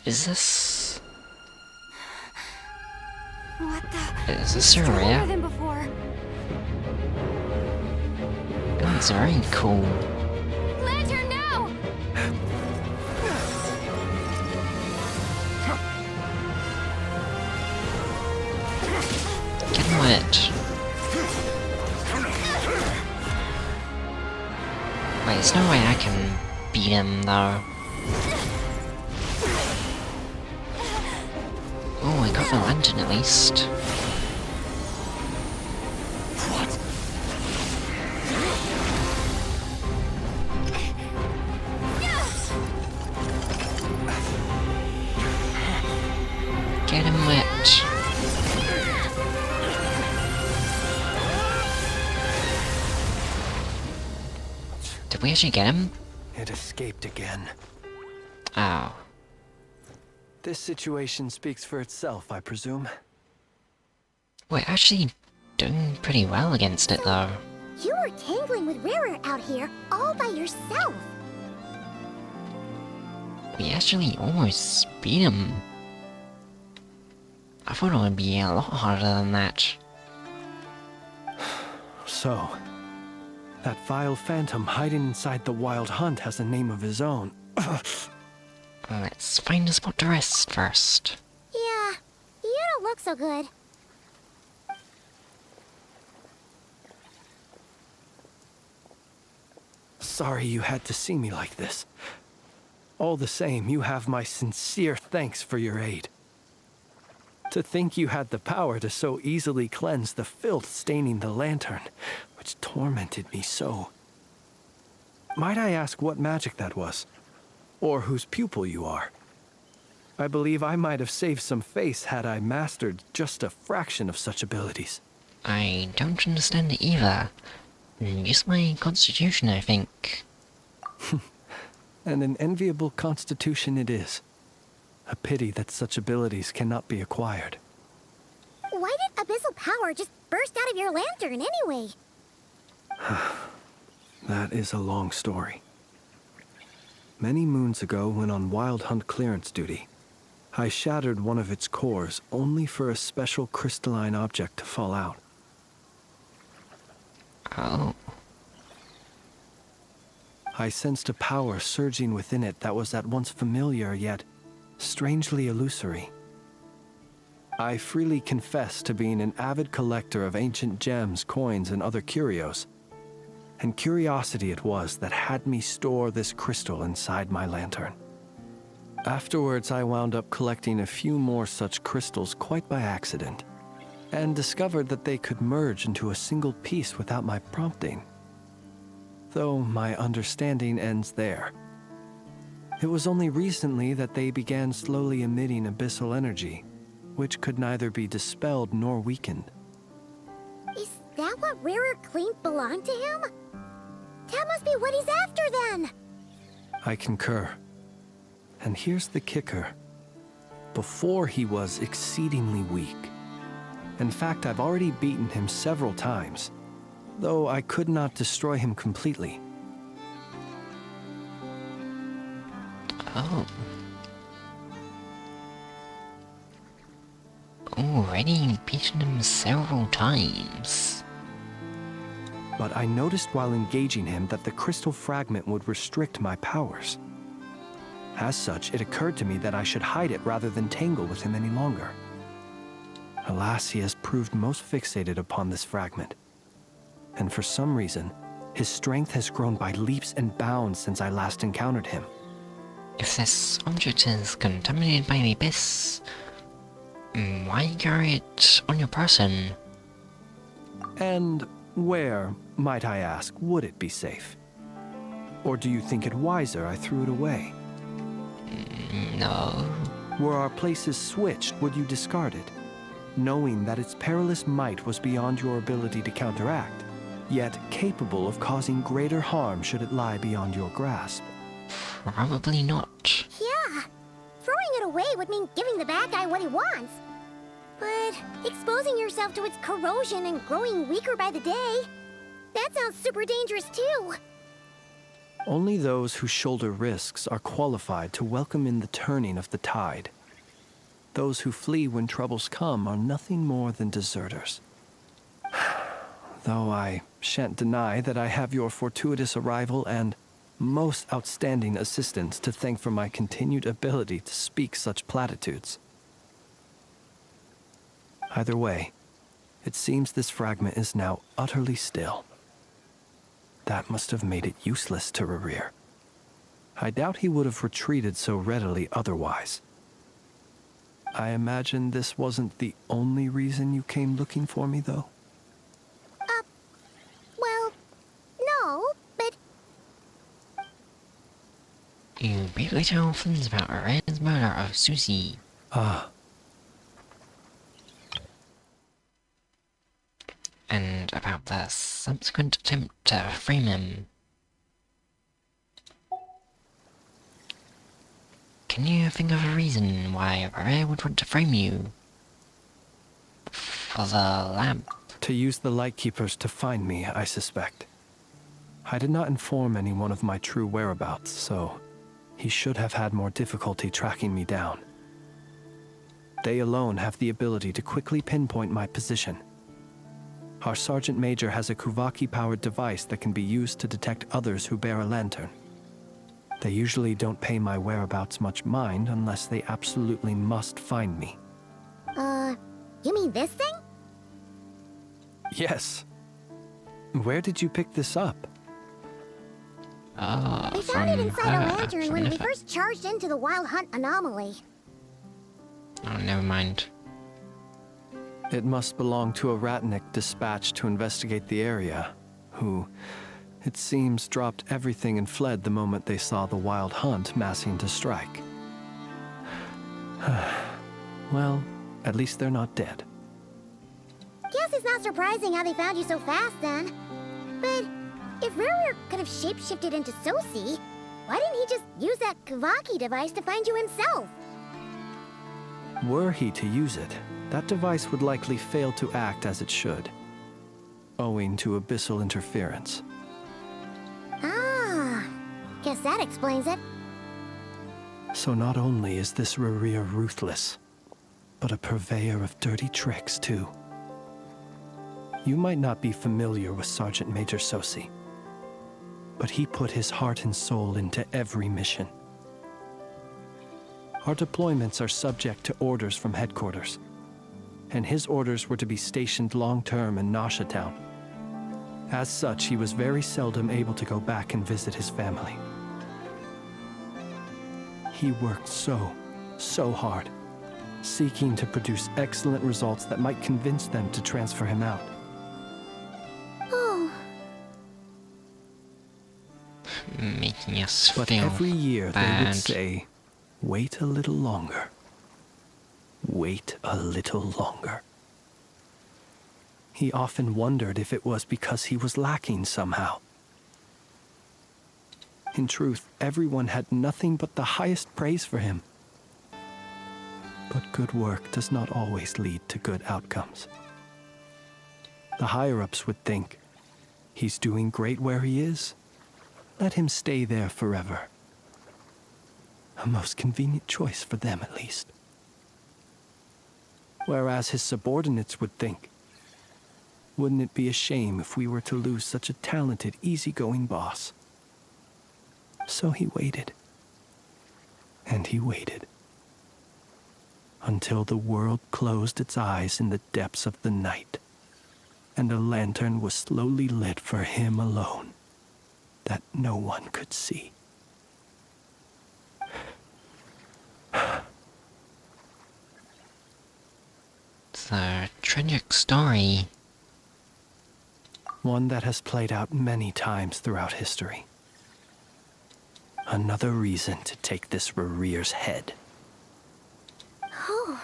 Is this? What the? Is this Stronger Rerir? than before. That's very cool. Lantern now! Get wet. Wait, there's no way I can beat him though. Oh, I got the lantern at least. Get him wet. Did we actually get him? It escaped again. Oh. This situation speaks for itself, I presume. We're actually doing pretty well against it, though. You were tangling with Rerir out here all by yourself. We actually almost beat him. I thought it would be a lot harder than that. So, that vile phantom hiding inside the Wild Hunt has a name of his own. Let's find a spot to rest first. Yeah, you don't look so good. Sorry you had to see me like this. All the same, you have my sincere thanks for your aid. To think you had the power to so easily cleanse the filth staining the lantern, which tormented me so. Might I ask what magic that was? Or whose pupil you are? I believe I might have saved some face had I mastered just a fraction of such abilities. I don't understand it either. Just my constitution, I think. And an enviable constitution it is. A pity that such abilities cannot be acquired. Why did abyssal power just burst out of your lantern anyway? That is a long story. Many moons ago, when on Wild Hunt clearance duty, I shattered one of its cores only for a special crystalline object to fall out. Oh. I sensed a power surging within it that was at once familiar yet strangely illusory. I freely confess to being an avid collector of ancient gems, coins, and other curios. And curiosity it was that had me store this crystal inside my lantern. Afterwards, I wound up collecting a few more such crystals quite by accident, and discovered that they could merge into a single piece without my prompting. Though my understanding ends there. It was only recently that they began slowly emitting abyssal energy, which could neither be dispelled nor weakened. Is that what Rerir claimed belonged to him? That must be what he's after then! I concur. And here's the kicker. Before he was exceedingly weak. In fact, I've already beaten him several times, though I could not destroy him completely. Oh. Already beaten him several times. But I noticed while engaging him that the crystal fragment would restrict my powers. As such, it occurred to me that I should hide it rather than tangle with him any longer. Alas, he has proved most fixated upon this fragment. And for some reason, his strength has grown by leaps and bounds since I last encountered him. If this object is contaminated by the abyss, why carry it on your person? And where, might I ask, would it be safe? Or do you think it wiser I threw it away? No. Were our places switched, would you discard it, knowing that its perilous might was beyond your ability to counteract, yet capable of causing greater harm should it lie beyond your grasp? Probably not. Yeah, throwing it away would mean giving the bad guy what he wants. But exposing yourself to its corrosion and growing weaker by the day, that sounds super dangerous too. Only those who shoulder risks are qualified to welcome in the turning of the tide. Those who flee when troubles come are nothing more than deserters. Though I shan't deny that I have your fortuitous arrival and most outstanding assistance to thank for my continued ability to speak such platitudes. Either way, it seems this fragment is now utterly still. That must have made it useless to Rerir. I doubt he would have retreated so readily otherwise. I imagine this wasn't the only reason you came looking for me, though? Well, no, but... You briefly tell Flins about Rerir's murder of Susie. Ah, and about the subsequent attempt to frame him. Can you think of a reason why Rerir would want to frame you? For the lab? To use the Lightkeepers to find me, I suspect. I did not inform anyone of my true whereabouts, so he should have had more difficulty tracking me down. They alone have the ability to quickly pinpoint my position. Our Sergeant Major has a Kuvaki-powered device that can be used to detect others who bear a lantern. They usually don't pay my whereabouts much mind unless they absolutely must find me. You mean this thing? Yes. Where did you pick this up? I found it inside a lantern when we first charged into the Wild Hunt anomaly. Oh, never mind. It must belong to a Ratnik dispatched to investigate the area, who, it seems, dropped everything and fled the moment they saw the Wild Hunt massing to strike. Well, at least they're not dead. Guess it's not surprising how they found you so fast then. But if Rerir could have shapeshifted into Sosi, why didn't he just use that Kavaki device to find you himself? Were he to use it, that device would likely fail to act as it should, owing to abyssal interference. Ah, guess that explains it. So not only is this Rerir ruthless, but a purveyor of dirty tricks too. You might not be familiar with Sergeant Major Sosi, but he put his heart and soul into every mission. Our deployments are subject to orders from headquarters, and his orders were to be stationed long-term in Nasha Town. As such, he was very seldom able to go back and visit his family. He worked so hard, seeking to produce excellent results that might convince them to transfer him out. Oh. Making us But feel every year bad. they would say, "Wait a little longer. Wait a little longer." He often wondered if it was because he was lacking somehow. In truth, everyone had nothing but the highest praise for him. But good work does not always lead to good outcomes. The higher-ups would think, he's doing great where he is. Let him stay there forever. A most convenient choice for them, at least. Whereas his subordinates would think, wouldn't it be a shame if we were to lose such a talented, easygoing boss? So he waited. And he waited. Until the world closed its eyes in the depths of the night, and a lantern was slowly lit for him alone, that no one could see. It's a tragic story. One that has played out many times throughout history. Another reason to take this Rerir's head. Oh.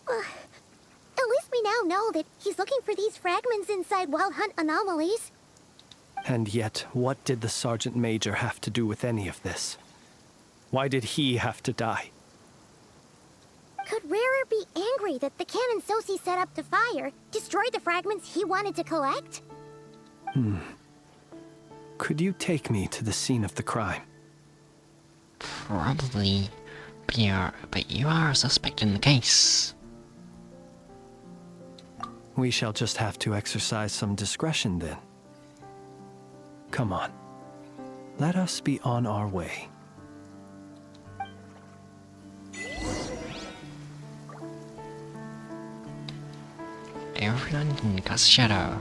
At least we now know that he's looking for these fragments inside Wild Hunt anomalies. And yet, what did the Sergeant Major have to do with any of this? Why did he have to die? Could Rerir be angry that the cannon Sosi set up to fire destroyed the fragments he wanted to collect? Could you take me to the scene of the crime? Probably. But you are a suspect in the case. We shall just have to exercise some discretion then. Come on. Let us be on our way. Everyone in Gus Shadow.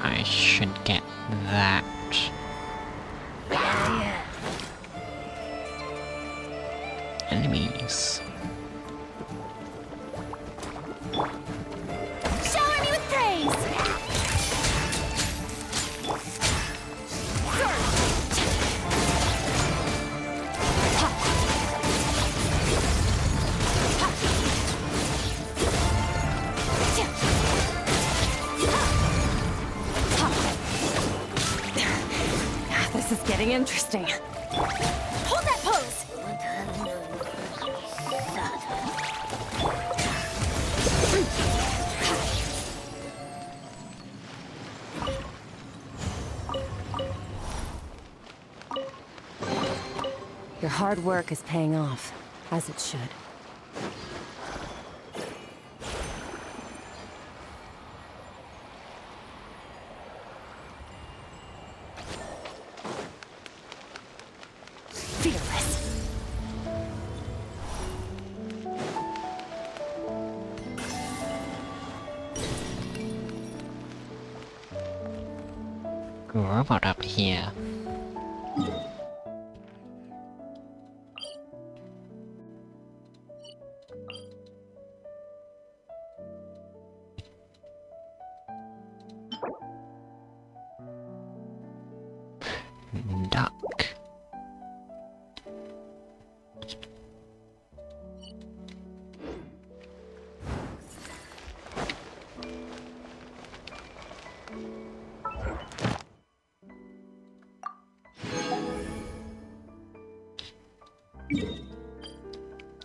I should get that. Enemies. Shower me with praise! This is getting interesting. Hold that pose! Your hard work is paying off, as it should. Fearless. Robot up here. Duck.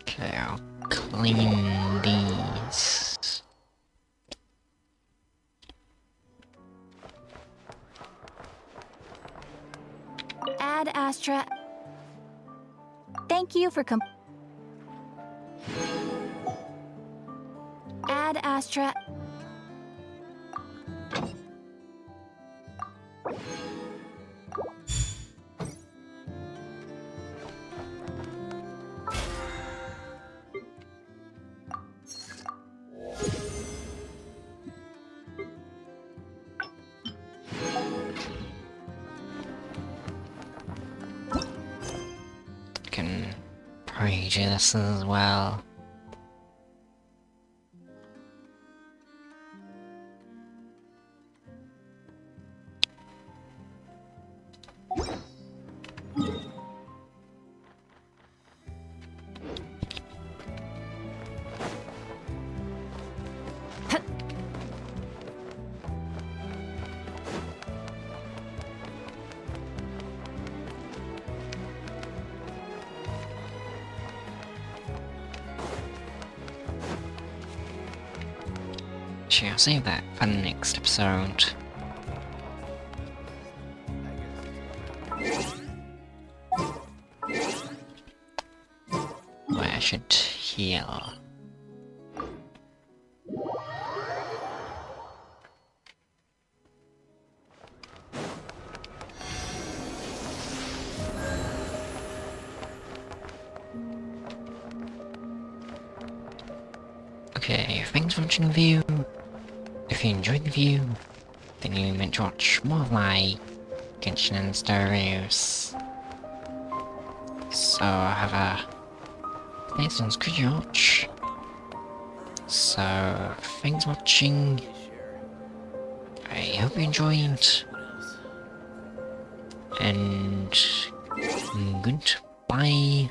Okay, I'll clean these. Ad Astra. Thank you for Ad Astra. Can probably do this as well. Actually, I'll save that for the next episode. Where I should heal. Okay, thanks for watching the view. If you enjoyed the view, then you meant to watch more of my Genshin and stories. So have a nice good watch. So thanks for watching. I hope you enjoyed. And goodbye.